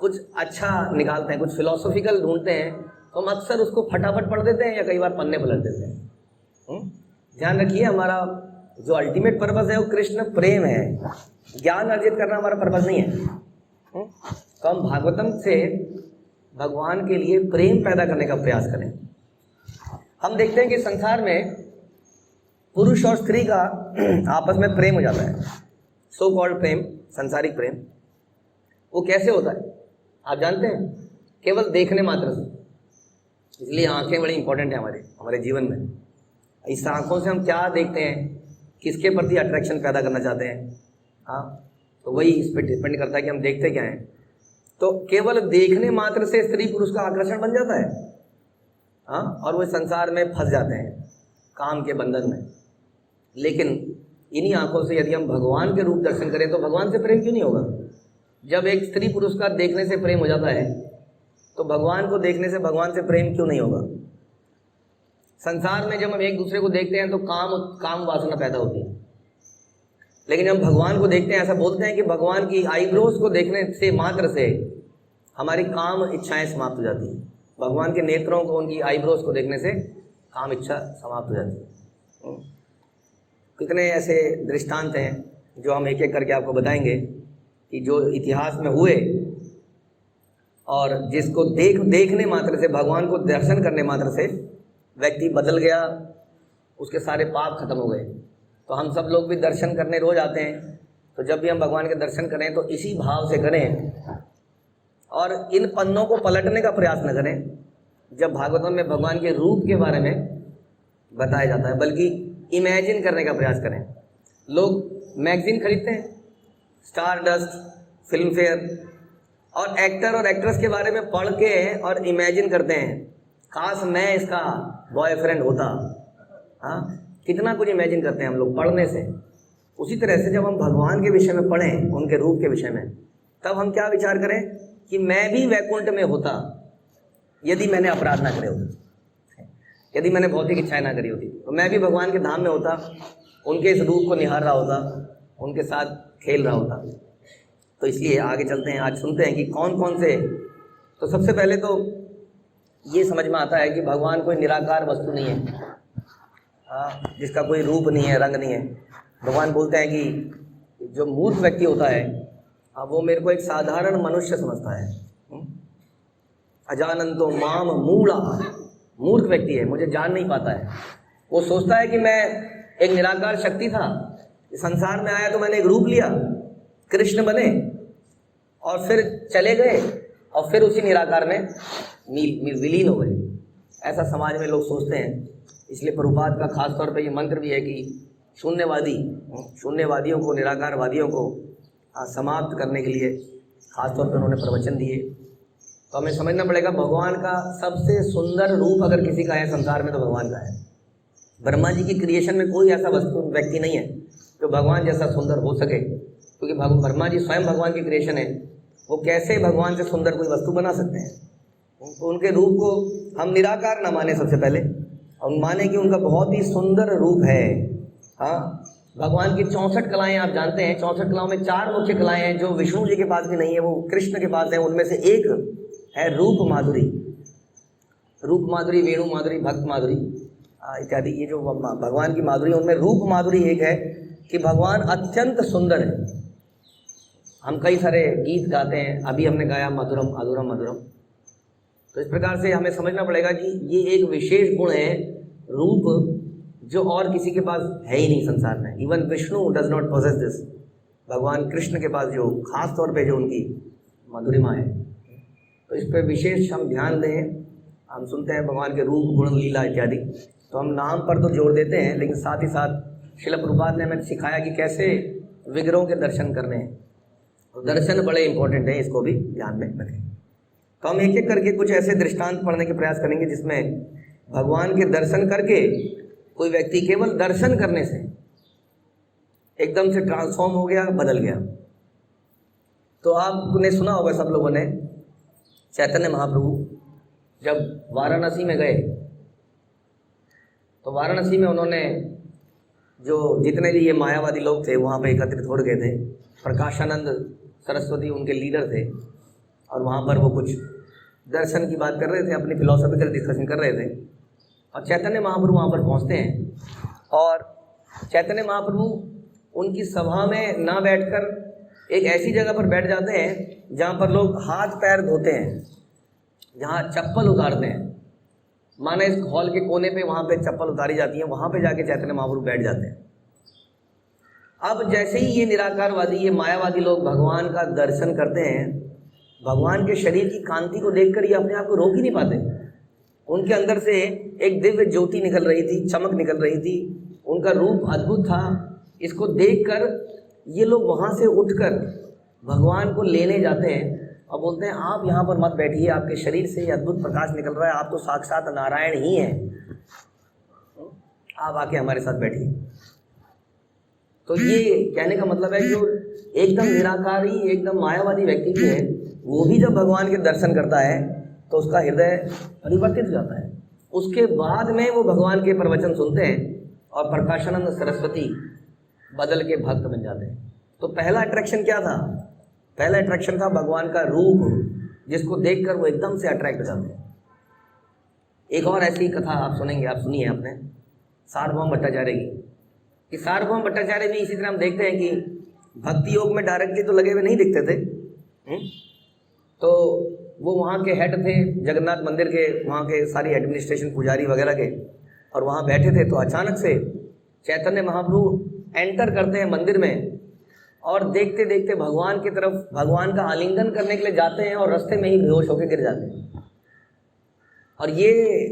कुछ अच्छा निकालते हैं, कुछ फिलोसॉफिकल ढूंढते हैं तो हम अक्सर उसको फटाफट पढ़ देते हैं या कई बार पन्ने पलट देते हैं। ध्यान रखिए, हमारा जो अल्टीमेट पर्पस है वो कृष्ण प्रेम है। ज्ञान अर्जित करना हमारा पर्पस नहीं है। तो हम भागवतम से भगवान के लिए प्रेम पैदा करने का प्रयास करें। हम देखते हैं कि संसार में पुरुष और स्त्री का आपस में प्रेम हो जाता है, सो कॉल्ड प्रेम, संसारिक प्रेम। वो कैसे होता है आप जानते हैं? केवल देखने मात्र से। इसलिए आंखें बड़ी इंपॉर्टेंट है हमारे जीवन में। इस आंखों से हम क्या देखते हैं, किसके प्रति अट्रैक्शन पैदा करना चाहते हैं, तो वही इस पर डिपेंड करता है कि हम देखते क्या हैं। तो केवल देखने मात्र से स्त्री पुरुष का आकर्षण बन जाता है, और वो संसार में फंस जाते हैं काम के बंधन में। लेकिन इन्हीं आंखों से यदि हम भगवान के रूप दर्शन करें तो भगवान से प्रेम क्यों नहीं होगा? जब एक स्त्री पुरुष का देखने से प्रेम हो जाता है तो भगवान को देखने से भगवान से प्रेम क्यों नहीं होगा? संसार में जब हम एक दूसरे को देखते हैं तो काम वासना पैदा होती है, लेकिन हम भगवान को देखते हैं, ऐसा बोलते हैं कि भगवान की आईब्रोज को देखने से मात्र से हमारी काम इच्छाएं समाप्त हो जाती हैं। भगवान के नेत्रों को, उनकी आईब्रोज को देखने से काम इच्छा समाप्त हो जाती है। कितने ऐसे दृष्टांत हैं जो हम एक एक करके आपको बताएंगे कि जो इतिहास में हुए और जिसको देखने मात्र से, भगवान को दर्शन करने मात्र से व्यक्ति बदल गया, उसके सारे पाप खत्म हो गए। तो हम सब लोग भी दर्शन करने रोज आते हैं, तो जब भी हम भगवान के दर्शन करें तो इसी भाव से करें और इन पन्नों को पलटने का प्रयास न करें जब भागवतम में भगवान के रूप के बारे में बताया जाता है, बल्कि इमेजिन करने का प्रयास करें। लोग मैगजीन खरीदते हैं, स्टार डस्ट, फिल्म फेयर, और एक्टर और एक्ट्रेस के बारे में पढ़ के और इमेजिन करते हैं, काश मैं इसका बॉयफ्रेंड होता। हाँ, कितना कुछ इमेजिन करते हैं हम लोग पढ़ने से। उसी तरह से जब हम भगवान के विषय में पढ़ें, उनके रूप के विषय में, तब हम क्या विचार करें कि मैं भी वैकुंठ में होता यदि मैंने अपराध ना करे होते, यदि मैंने भौतिक इच्छाएं ना करी होती, तो मैं भी भगवान के धाम में होता, उनके इस रूप को निहार रहा होता, उनके साथ खेल रहा होता। तो इसलिए आगे चलते हैं, आज सुनते हैं कि कौन कौन से। तो सबसे पहले तो ये समझ में आता है कि भगवान कोई निराकार वस्तु नहीं है, जिसका कोई रूप नहीं है, रंग नहीं है। भगवान बोलते हैं कि जो मूर्ख व्यक्ति होता है वो मेरे को एक साधारण मनुष्य समझता है। अजानंतो माम मूढ़ा, मूर्ख व्यक्ति है, मुझे जान नहीं पाता है। वो सोचता है कि मैं एक निराकार शक्ति था, संसार में आया तो मैंने एक रूप लिया, कृष्ण बने और फिर चले गए और फिर उसी निराकार में विलीन हो गए। ऐसा समाज में लोग सोचते हैं। इसलिए प्रभुपाद का खास तौर पे ये मंत्र भी है कि शून्यवादियों को, निराकारवादियों को समाप्त करने के लिए खास तौर पर उन्होंने प्रवचन दिए। तो हमें समझना पड़ेगा भगवान का सबसे सुंदर रूप अगर किसी का है संसार में तो भगवान का है। ब्रह्मा जी की क्रिएशन में कोई ऐसा व्यक्ति नहीं है जो भगवान जैसा सुंदर हो सके, क्योंकि ब्रह्मा जी स्वयं भगवान की क्रिएशन है। वो कैसे भगवान से सुंदर कोई वस्तु बना सकते हैं? तो उनके रूप को हम निराकार ना माने सबसे पहले, और माने कि उनका बहुत ही सुंदर रूप है। हाँ, भगवान की 64 कलाएं आप जानते हैं। 64 कलाओं में 4 मुख्य कलाएं हैं जो विष्णु जी के पास भी नहीं है, वो कृष्ण के पास है। उनमें से एक है रूप माधुरी, रूप माधुरी, वेणु माधुरी, भक्त माधुरी इत्यादि। ये जो भगवान की माधुरी, उनमें रूप माधुरी एक है कि भगवान अत्यंत सुंदर है। हम कई सारे गीत गाते हैं, अभी हमने गाया मधुरम अधुरम मधुरम। तो इस प्रकार से हमें समझना पड़ेगा कि ये एक विशेष गुण है, रूप, जो और किसी के पास है ही नहीं संसार में। Even Vishnu does not possess this. भगवान कृष्ण के पास जो खास तौर पे जो उनकी मधुरिमा है, तो इस पर विशेष हम ध्यान दें। हम सुनते हैं भगवान के रूप, गुण, लीला इत्यादि, तो हम नाम पर तो जोड़ देते हैं, लेकिन साथ ही साथ श्रील प्रभुपाद ने हमें सिखाया कि कैसे विग्रहों के दर्शन करने हैं। तो दर्शन बड़े इंपॉर्टेंट हैं, इसको भी ध्यान में रखें। तो हम एक एक करके कुछ ऐसे दृष्टांत पढ़ने के प्रयास करेंगे जिसमें भगवान के दर्शन करके कोई व्यक्ति केवल दर्शन करने से एकदम से ट्रांसफॉर्म हो गया, बदल गया। तो आपने सुना होगा सब लोगों ने, चैतन्य महाप्रभु जब वाराणसी में गए तो वाराणसी में उन्होंने जो जितने भी ये मायावादी लोग थे वहाँ पे एकत्रित हो गए थे। प्रकाशानंद सरस्वती उनके लीडर थे और वहाँ पर वो कुछ दर्शन की बात कर रहे थे, अपनी फिलोसॉफिकल डिस्कशन कर रहे थे। और चैतन्य महाप्रभु वहाँ पर पहुँचते हैं और चैतन्य महाप्रभु उनकी सभा में ना बैठकर एक ऐसी जगह पर बैठ जाते हैं जहाँ पर लोग हाथ पैर धोते हैं, जहाँ चप्पल उतारते हैं। माने इस हॉल के कोने पे वहाँ पे चप्पल उतारी जाती है, वहाँ पे जाके चैतन्य महाप्रभु बैठ जाते हैं। अब जैसे ही ये निराकारवादी, ये मायावादी लोग भगवान का दर्शन करते हैं, भगवान के शरीर की कांति को देखकर ये अपने आप को रोक ही नहीं पाते। उनके अंदर से एक दिव्य ज्योति निकल रही थी, चमक निकल रही थी, उनका रूप अद्भुत था। इसको देखकर ये लोग वहाँ से उठकर भगवान को लेने जाते हैं और बोलते हैं आप यहाँ पर मत बैठिए, आपके शरीर से ये अद्भुत प्रकाश निकल रहा है, आप तो साक्षात नारायण ही हैं, आप आके हमारे साथ बैठिए। तो ये कहने का मतलब है जो एकदम निराकारी, एकदम मायावादी व्यक्ति भी है, वो भी जब भगवान के दर्शन करता है तो उसका हृदय परिवर्तित हो जाता है। उसके बाद में वो भगवान के प्रवचन सुनते हैं और प्रकाशानंद सरस्वती बदल के भक्त बन जाते हैं। तो पहला अट्रैक्शन क्या था? पहला अट्रैक्शन था भगवान का रूप, जिसको देखकर वो एकदम से अट्रैक्ट हो जाते हैं। एक और ऐसी कथा आप सुनेंगे, आप सुनिए आपने, सार्वभौम भट्टाचार्य की। कि सार्वभौम भट्टाचार्य भी इसी तरह हम देखते हैं कि भक्ति योग में डायरेक्टली तो लगे हुए नहीं दिखते थे। तो वो वहाँ के हेड थे जगन्नाथ मंदिर के, वहाँ के सारी एडमिनिस्ट्रेशन, पुजारी वगैरह के, और वहाँ बैठे थे तो अचानक से चैतन्य महाप्रभु एंटर करते हैं मंदिर में और देखते देखते भगवान की तरफ, भगवान का आलिंगन करने के लिए जाते हैं और रास्ते में ही बेहोश होकर गिर जाते हैं। और ये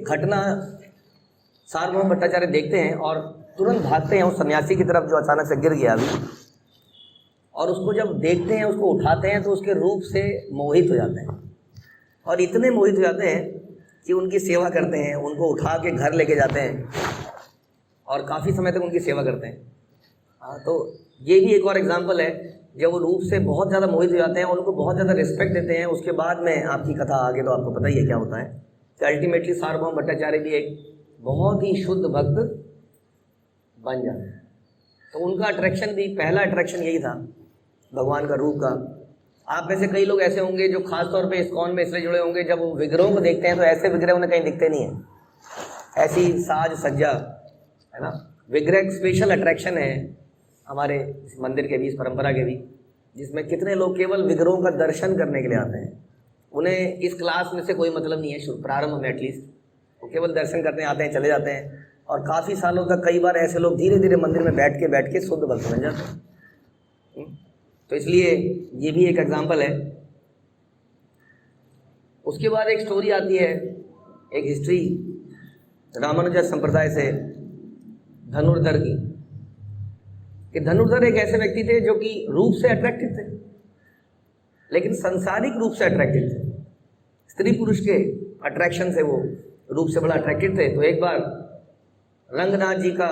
घटना सार्वभौम भट्टाचार्य देखते हैं और तुरंत भागते हैं उस सन्यासी की तरफ जो अचानक से गिर गया अभी, और उसको जब देखते हैं, उसको उठाते हैं तो उसके रूप से मोहित हो जाते हैं और इतने मोहित हो जाते हैं कि उनकी सेवा करते हैं, उनको उठा के घर लेके जाते हैं और काफ़ी समय तक उनकी सेवा करते हैं। हाँ, तो ये भी एक और एग्जाम्पल है, जब वो रूप से बहुत ज़्यादा मोहित हो जाते हैं और उनको बहुत ज़्यादा रिस्पेक्ट देते हैं। उसके बाद में आपकी कथा आगे तो आपको पता ही है क्या होता है कि अल्टीमेटली सार्वभौम भट्टाचार्य भी एक बहुत ही शुद्ध भक्त बन जाते हैं। तो उनका अट्रैक्शन भी, पहला अट्रैक्शन यही था भगवान का रूप का। आप में से कई लोग ऐसे होंगे जो खास तौर पे इस्कॉन में इसलिए जुड़े होंगे, जब वो विग्रहों को देखते हैं तो ऐसे विग्रह उन्हें कहीं दिखते नहीं है, ऐसी साज सज्जा है ना। विग्रह एक स्पेशल अट्रैक्शन है हमारे इस मंदिर के भी, इस परंपरा के भी, जिसमें कितने लोग केवल विग्रहों का दर्शन करने के लिए आते हैं। उन्हें इस क्लास में से कोई मतलब नहीं है, प्रारंभ में एटलीस्ट वो केवल दर्शन करने आते हैं, चले जाते हैं। और काफ़ी सालों तक कई बार ऐसे लोग धीरे धीरे मंदिर में बैठ के शुद्ध भक्त बन जाते हैं। तो इसलिए ये भी एक एग्जाम्पल है। उसके बाद एक स्टोरी आती है, एक हिस्ट्री रामानुज संप्रदाय से धनुर्धर की, कि धनुर्धर एक ऐसे व्यक्ति थे जो कि रूप से अट्रैक्टिव थे, लेकिन सांसारिक रूप से अट्रैक्टिव थे। स्त्री पुरुष के अट्रैक्शन से वो रूप से बड़ा अट्रैक्टिव थे। तो एक बार रंगनाथ जी का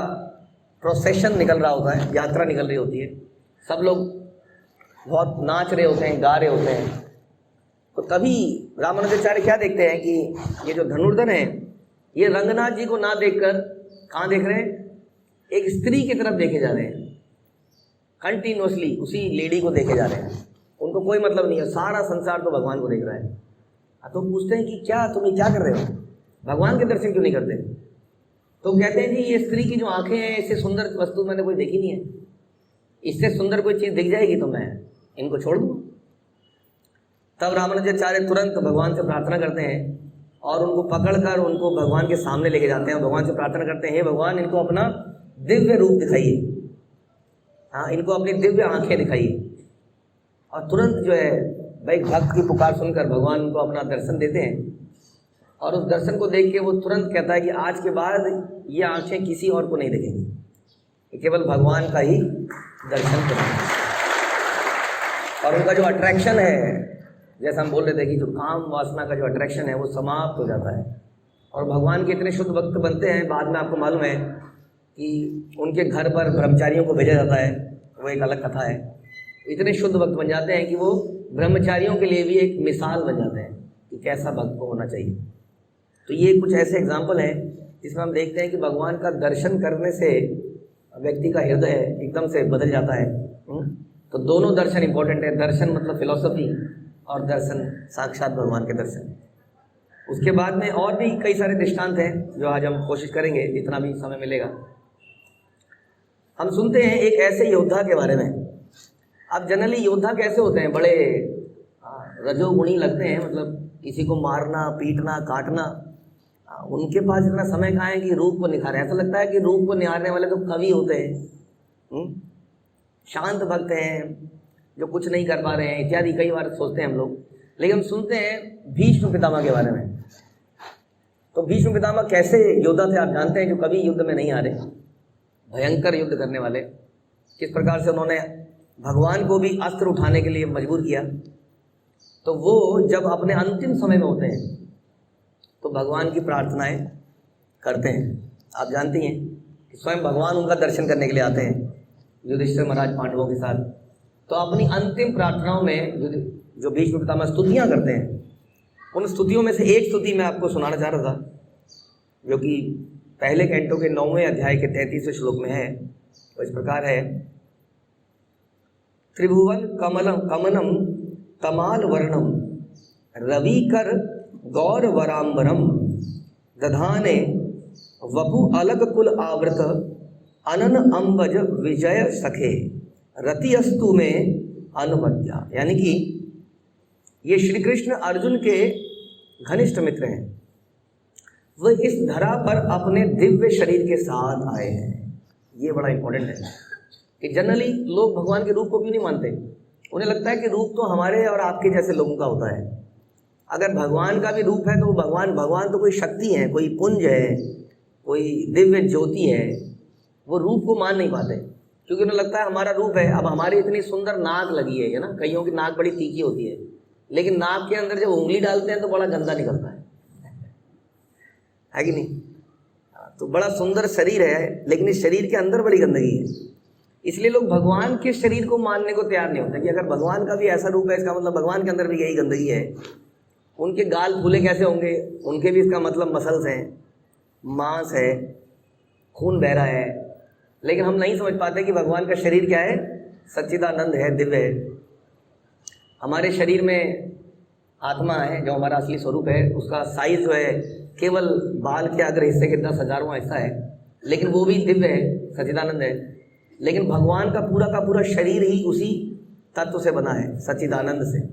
प्रोसेशन निकल रहा होता है, यात्रा निकल रही होती है, सब लोग बहुत नाच रहे होते हैं, गा रहे होते हैं। तो तभी रामानुजाचार्य क्या देखते हैं कि ये जो धनुर्धर हैं ये रंगनाथ जी को ना देखकर कहाँ देख रहे हैं, एक स्त्री की तरफ देखे जा रहे हैं, कंटिन्यूसली उसी लेडी को देखे जा रहे हैं। उनको कोई मतलब नहीं है, सारा संसार तो भगवान को देख रहा है। तो पूछते हैं कि क्या तुम क्या कर रहे हो, भगवान के दर्शन क्यों नहीं करते? तो कहते हैं जी ये स्त्री की जो आंखें हैं, इससे सुंदर वस्तु मैंने कोई देखी नहीं है, इससे सुंदर कोई चीज़ दिख जाएगी तो मैं इनको छोड़ दूँ। तब रामानुजाचार्य तुरंत भगवान से प्रार्थना करते हैं और उनको पकड़कर उनको भगवान के सामने लेके जाते हैं। भगवान से प्रार्थना करते हैं, हे भगवान इनको अपना दिव्य रूप दिखाइए, हाँ इनको अपनी दिव्य आंखें दिखाइए। और तुरंत जो है भाई भक्त की पुकार सुनकर भगवान उनको अपना दर्शन देते हैं और उस दर्शन को देख के वो तुरंत कहता है कि आज के बाद ये आंखें किसी और को नहीं दिखेंगी, केवल भगवान का ही दर्शन करेंगे। और उनका जो अट्रैक्शन है, जैसा हम बोल रहे थे कि जो काम वासना का जो अट्रैक्शन है वो समाप्त हो जाता है और भगवान के इतने शुद्ध भक्त बनते हैं। बाद में आपको मालूम है कि उनके घर पर ब्रह्मचारियों को भेजा जाता है, वो एक अलग कथा है। इतने शुद्ध भक्त बन जाते हैं कि वो ब्रह्मचारियों के लिए भी एक मिसाल बन जाते हैं कि कैसा भक्त को होना चाहिए। तो ये कुछ ऐसे एग्जाम्पल हैं जिसमें हम देखते हैं कि भगवान का दर्शन करने से व्यक्ति का हृदय एकदम से बदल जाता है। तो दोनों दर्शन इंपॉर्टेंट है, दर्शन मतलब फिलॉसफी और दर्शन साक्षात भगवान के दर्शन। उसके बाद में और भी कई सारे दृष्टांत हैं जो आज हम कोशिश करेंगे जितना भी समय मिलेगा। हम सुनते हैं एक ऐसे योद्धा के बारे में। अब जनरली योद्धा कैसे होते हैं, बड़े रजोगुणी लगते हैं, मतलब किसी को मारना पीटना काटना, उनके पास इतना समय कहाँ है कि रूप को निखारें। ऐसा लगता है कि रूप को निहारने वाले तो कवि होते हैं, शांत भक्त हैं जो कुछ नहीं कर पा रहे हैं इत्यादि कई बार सोचते हैं हम लोग। लेकिन हम सुनते हैं भीष्म पितामह के बारे में। तो भीष्म पितामह कैसे योद्धा थे आप जानते हैं, जो कभी युद्ध में नहीं हारे, भयंकर युद्ध करने वाले। किस प्रकार से उन्होंने भगवान को भी अस्त्र उठाने के लिए मजबूर किया। तो वो जब अपने अंतिम समय में होते हैं तो भगवान की प्रार्थनाएं करते हैं। आप जानती हैं कि स्वयं भगवान उनका दर्शन करने के लिए आते हैं युधिष्ठिर महाराज पांडवों के साथ। तो अपनी अंतिम प्रार्थनाओं में जो भीष्म पितामह स्तुतियाँ करते हैं, उन स्तुतियों में से एक स्तुति मैं आपको सुनाना चाह रहा था, जो कि पहले कैंटो के 9वें अध्याय के 33वें श्लोक में है। तो इस प्रकार है, त्रिभुवन कमनम तमाल वर्णम रविकर गौर वरांबरम दधाने वपु अलग कुल आवृत अनन अंबज विजय सखे रतियस्तु में अनुमद्या। यानी कि ये श्री कृष्ण अर्जुन के घनिष्ठ मित्र हैं। वह इस धरा पर अपने दिव्य शरीर के साथ आए हैं। ये बड़ा इंपॉर्टेंट है कि जनरली लोग भगवान के रूप को क्यों नहीं मानते। उन्हें लगता है कि रूप तो हमारे और आपके जैसे लोगों का होता है। अगर भगवान का भी रूप है तो भगवान तो कोई शक्ति है, कोई पुंज है, कोई दिव्य ज्योति है। वो रूप को मान नहीं पाते क्योंकि उन्हें लगता है हमारा रूप है। अब हमारी इतनी सुंदर नाक लगी है ना, कईयों की नाक बड़ी तीखी होती है, लेकिन नाक के अंदर जब उंगली डालते हैं तो बड़ा गंदा निकलता है कि नहीं। तो बड़ा सुंदर शरीर है लेकिन इस शरीर के अंदर बड़ी गंदगी है। इसलिए लोग भगवान के शरीर को मानने को तैयार नहीं होते कि अगर भगवान का भी ऐसा रूप है इसका मतलब भगवान के अंदर भी यही गंदगी है। उनके गाल फूले कैसे होंगे, उनके भी इसका मतलब मसल्स हैं, मांस है, खून बह रहा है। लेकिन हम नहीं समझ पाते कि भगवान का शरीर क्या है, सच्चिदानंद है, दिव्य है। हमारे शरीर में आत्मा है जो हमारा असली स्वरूप है, उसका साइज जो है केवल बाल के अगर हिस्से के 10,000वां हिस्सा है, लेकिन वो भी दिव्य है, सच्चिदानंद है। लेकिन भगवान का पूरा शरीर ही उसी तत्व से बना है, सच्चिदानंद से।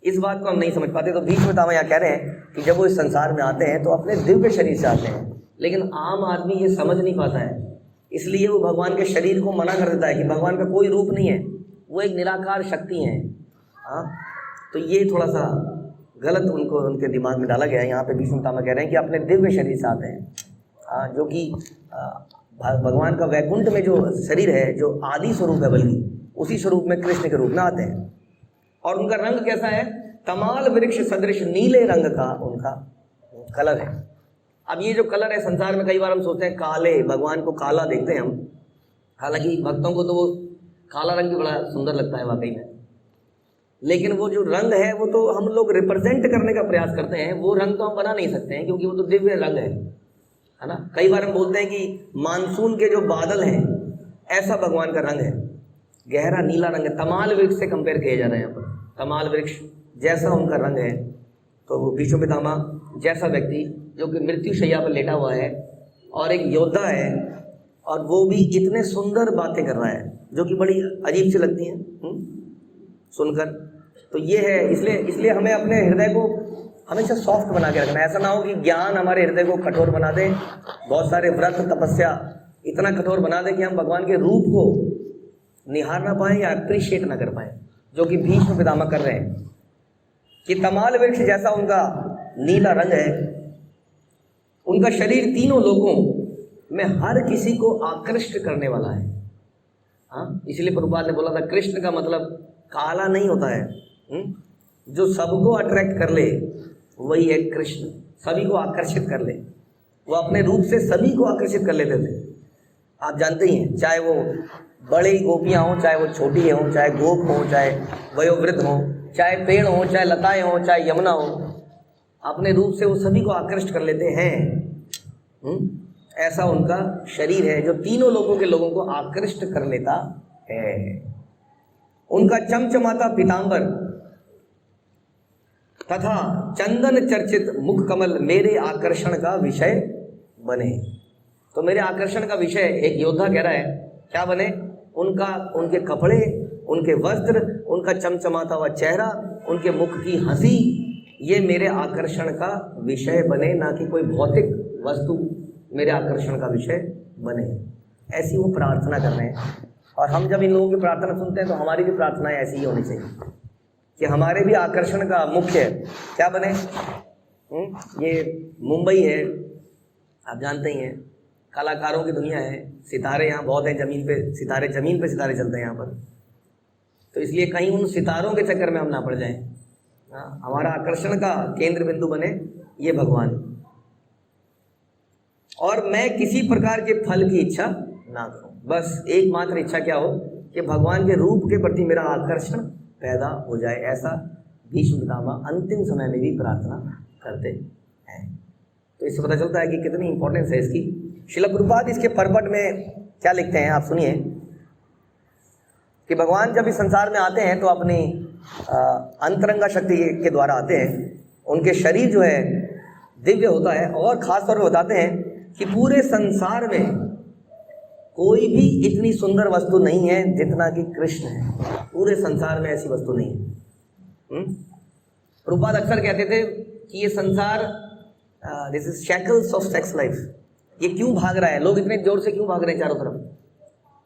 इस बात को हम नहीं समझ पाते। तो बीच में तामा यहाँ कह रहे हैं कि जब वो इस संसार में आते हैं तो अपने दिव्य शरीर से आते हैं, लेकिन आम आदमी ये समझ नहीं पाता है, इसलिए वो भगवान के शरीर को मना कर देता है कि भगवान का कोई रूप नहीं है, वो एक निराकार शक्ति है। हाँ, तो ये थोड़ा सा गलत उनको उनके दिमाग में डाला गया है। यहाँ पे भीष्म पितामह कह रहे हैं कि अपने दिव्य शरीर से आते हैं, जो कि भगवान का वैकुंठ में जो शरीर है, जो आदि स्वरूप है, बल्कि उसी स्वरूप में कृष्ण के रूप में आते हैं। और उनका रंग कैसा है, तमाल वृक्ष सदृश नीले रंग का उनका कलर है। अब ये जो कलर है, संसार में कई बार हम सोचते हैं काले, भगवान को काला देखते हैं हम, हालांकि भक्तों को तो वो काला रंग भी बड़ा सुंदर लगता है वाकई में, लेकिन वो जो रंग है वो तो हम लोग रिप्रेजेंट करने का प्रयास करते हैं। वो रंग तो हम बना नहीं सकते हैं क्योंकि वो तो दिव्य रंग है ना। कई बार हम बोलते हैं कि मानसून के जो बादल हैं ऐसा भगवान का रंग है, गहरा नीला रंग है। तमाल वृक्ष से कंपेयर किए जा रहे हैं यहाँ पर, तमाल वृक्ष जैसा उनका रंग है। तो वो भीष्म पितामह जैसा व्यक्ति जो कि मृत्यु शैया पर लेटा हुआ है और एक योद्धा है, और वो भी इतने सुंदर बातें कर रहा है जो कि बड़ी अजीब सी लगती हैं सुनकर। तो ये है, इसलिए हमें अपने हृदय को हमेशा सॉफ्ट बना के रखना है। ऐसा ना हो कि ज्ञान हमारे हृदय को कठोर बना दे, बहुत सारे व्रत तपस्या इतना कठोर बना दे कि हम भगवान के रूप को निहार ना पाएं या अप्रिशिएट ना कर पाएं, जो कि भीष्म पितामह कर रहे हैं। कि तमाल वृक्ष जैसा उनका नीला रंग है, उनका शरीर तीनों लोगों में हर किसी को आकृष्ट करने वाला है। हाँ, इसलिए प्रभुपाद ने बोला था कृष्ण का मतलब काला नहीं होता है, जो सबको अट्रैक्ट कर ले वही है कृष्ण, सभी को आकर्षित कर ले। वो अपने रूप से सभी को आकर्षित कर लेते थे। आप जानते ही हैं, चाहे वो बड़ी गोपियाँ हों, चाहे वो छोटी हों, चाहे गोप हों, चाहे वयोवृद्ध हों, चाहे पेड़ हों, चाहे लताएं हों, चाहे यमुना हो, अपने रूप से वो सभी को आकर्षित कर लेते हैं। ऐसा उनका शरीर है जो तीनों लोगों के लोगों को आकृष्ट कर लेता है। उनका चमचमाता पीतांबर तथा चंदन चर्चित मुख कमल मेरे आकर्षण का विषय बने। तो मेरे आकर्षण का विषय एक योद्धा कह रहा है, क्या बने? उनके कपड़े, उनके वस्त्र, उनका चमचमाता हुआ चेहरा, उनके मुख की हंसी, ये मेरे आकर्षण का विषय बने, ना कि कोई भौतिक वस्तु मेरे आकर्षण का विषय बने। ऐसी वो प्रार्थना कर रहे हैं। और हम जब इन लोगों की प्रार्थना सुनते हैं तो हमारी भी प्रार्थनाएं ऐसी ही होनी चाहिए कि हमारे भी आकर्षण का मुख्य क्या बने। ये मुंबई है, आप जानते ही हैं, कलाकारों की दुनिया है, सितारे यहाँ बहुत हैं, जमीन पे सितारे चलते हैं यहाँ पर। तो इसलिए कहीं उन सितारों के चक्कर में हम ना पड़ जाएं। हमारा आकर्षण का केंद्र बिंदु बने ये भगवान, और मैं किसी प्रकार के फल की इच्छा ना करूं। बस एकमात्र इच्छा क्या हो कि भगवान के रूप के प्रति मेरा आकर्षण पैदा हो जाए। ऐसा भीष्म पितामह अंतिम समय में भी प्रार्थना करते हैं। तो इससे पता चलता है कि कितनी इंपॉर्टेंस है इसकी। श्रील प्रभुपाद इसके परपट में क्या लिखते हैं, आप सुनिए कि भगवान जब इस संसार में आते हैं तो अपनी अंतरंगा शक्ति के द्वारा आते हैं। उनके शरीर जो है दिव्य होता है, और खास तौर पर बताते हैं कि पूरे संसार में कोई भी इतनी सुंदर वस्तु नहीं है जितना कि कृष्ण है। पूरे संसार में ऐसी वस्तु नहीं है। प्रभुपाद अक्सर कहते थे कि ये संसार this is shackles of sex life. ये क्यों भाग रहा है, लोग इतने जोर से क्यों भाग रहे हैं चारों तरफ?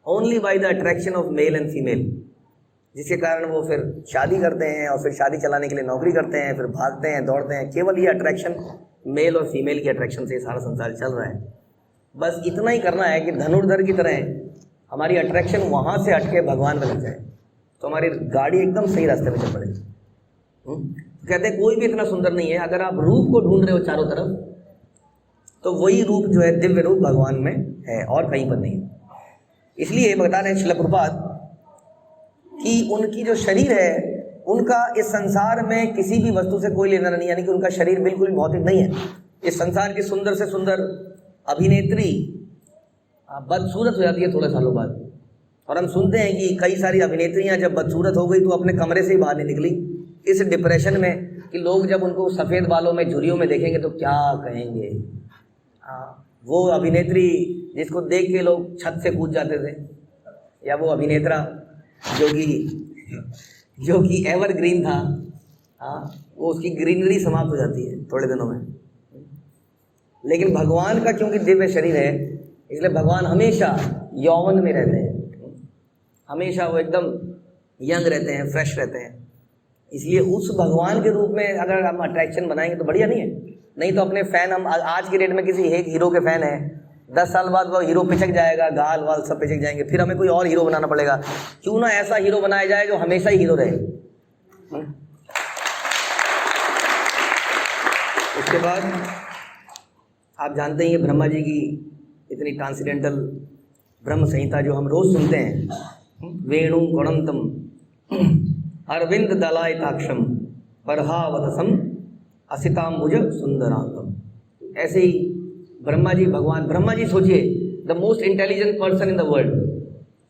Only by the attraction of male and female, जिसके कारण वो फिर शादी करते हैं और फिर शादी चलाने के लिए नौकरी करते हैं, फिर भागते हैं, दौड़ते हैं। केवल ये अट्रैक्शन, मेल और फीमेल की अट्रैक्शन से सारा संसार चल रहा है। बस इतना ही करना है कि धनुर्धर की तरह हमारी अट्रैक्शन वहाँ से हट के भगवान में लग जाए, तो हमारी गाड़ी एकदम सही रास्ते में चल पड़ेगी। कहते हैं कोई भी इतना सुंदर नहीं है, अगर आप रूप को ढूंढ रहे हो चारों तरफ, तो वही रूप जो है दिव्य रूप भगवान में है और कहीं पर नहीं। इसलिए बता रहे हैं श्रील प्रभुपाद कि उनकी जो शरीर है, उनका इस संसार में किसी भी वस्तु से कोई लेना नहीं, यानी कि उनका शरीर बिल्कुल भी भौतिक नहीं है। इस संसार की सुंदर से सुंदर अभिनेत्री बदसूरत हो जाती है थोड़े सालों बाद, और हम सुनते हैं कि कई सारी अभिनेत्रियां जब बदसूरत हो गई तो अपने कमरे से ही बाहर नहीं निकली, इस डिप्रेशन में कि लोग जब उनको सफ़ेद बालों में झुर्रियों में देखेंगे तो क्या कहेंगे। वो अभिनेत्री जिसको देख के लोग छत से कूद जाते थे, या वो अभिनेता जो कि एवरग्रीन था, वो उसकी ग्रीनरी समाप्त हो जाती है थोड़े दिनों में। लेकिन भगवान का क्योंकि दिव्य शरीर है, इसलिए भगवान हमेशा यौवन में रहते हैं, हमेशा वो एकदम यंग रहते हैं, फ्रेश रहते हैं। इसलिए उस भगवान के रूप में अगर हम अट्रैक्शन बनाएंगे तो बढ़िया नहीं है। नहीं तो अपने फ़ैन, हम आज की डेट में किसी एक हीरो के फ़ैन हैं, 10 साल बाद वो हीरो पिचक जाएगा, गाल वाल सब पिचक जाएंगे, फिर हमें कोई और हीरो बनाना पड़ेगा। क्यों ना ऐसा हीरो बनाया जाए जो हमेशा ही हीरो रहे। उसके बाद आप जानते हैं ब्रह्मा जी की इतनी ट्रांसेंडेंटल ब्रह्म संहिता जो हम रोज़ सुनते हैं, वेणु गुणंतम अरविंद दलायताक्षम बरहावतसम असिताम्बुज सुंदरांगम। ऐसे ही ब्रह्मा जी, भगवान ब्रह्मा जी, सोचिए the most intelligent person in the world,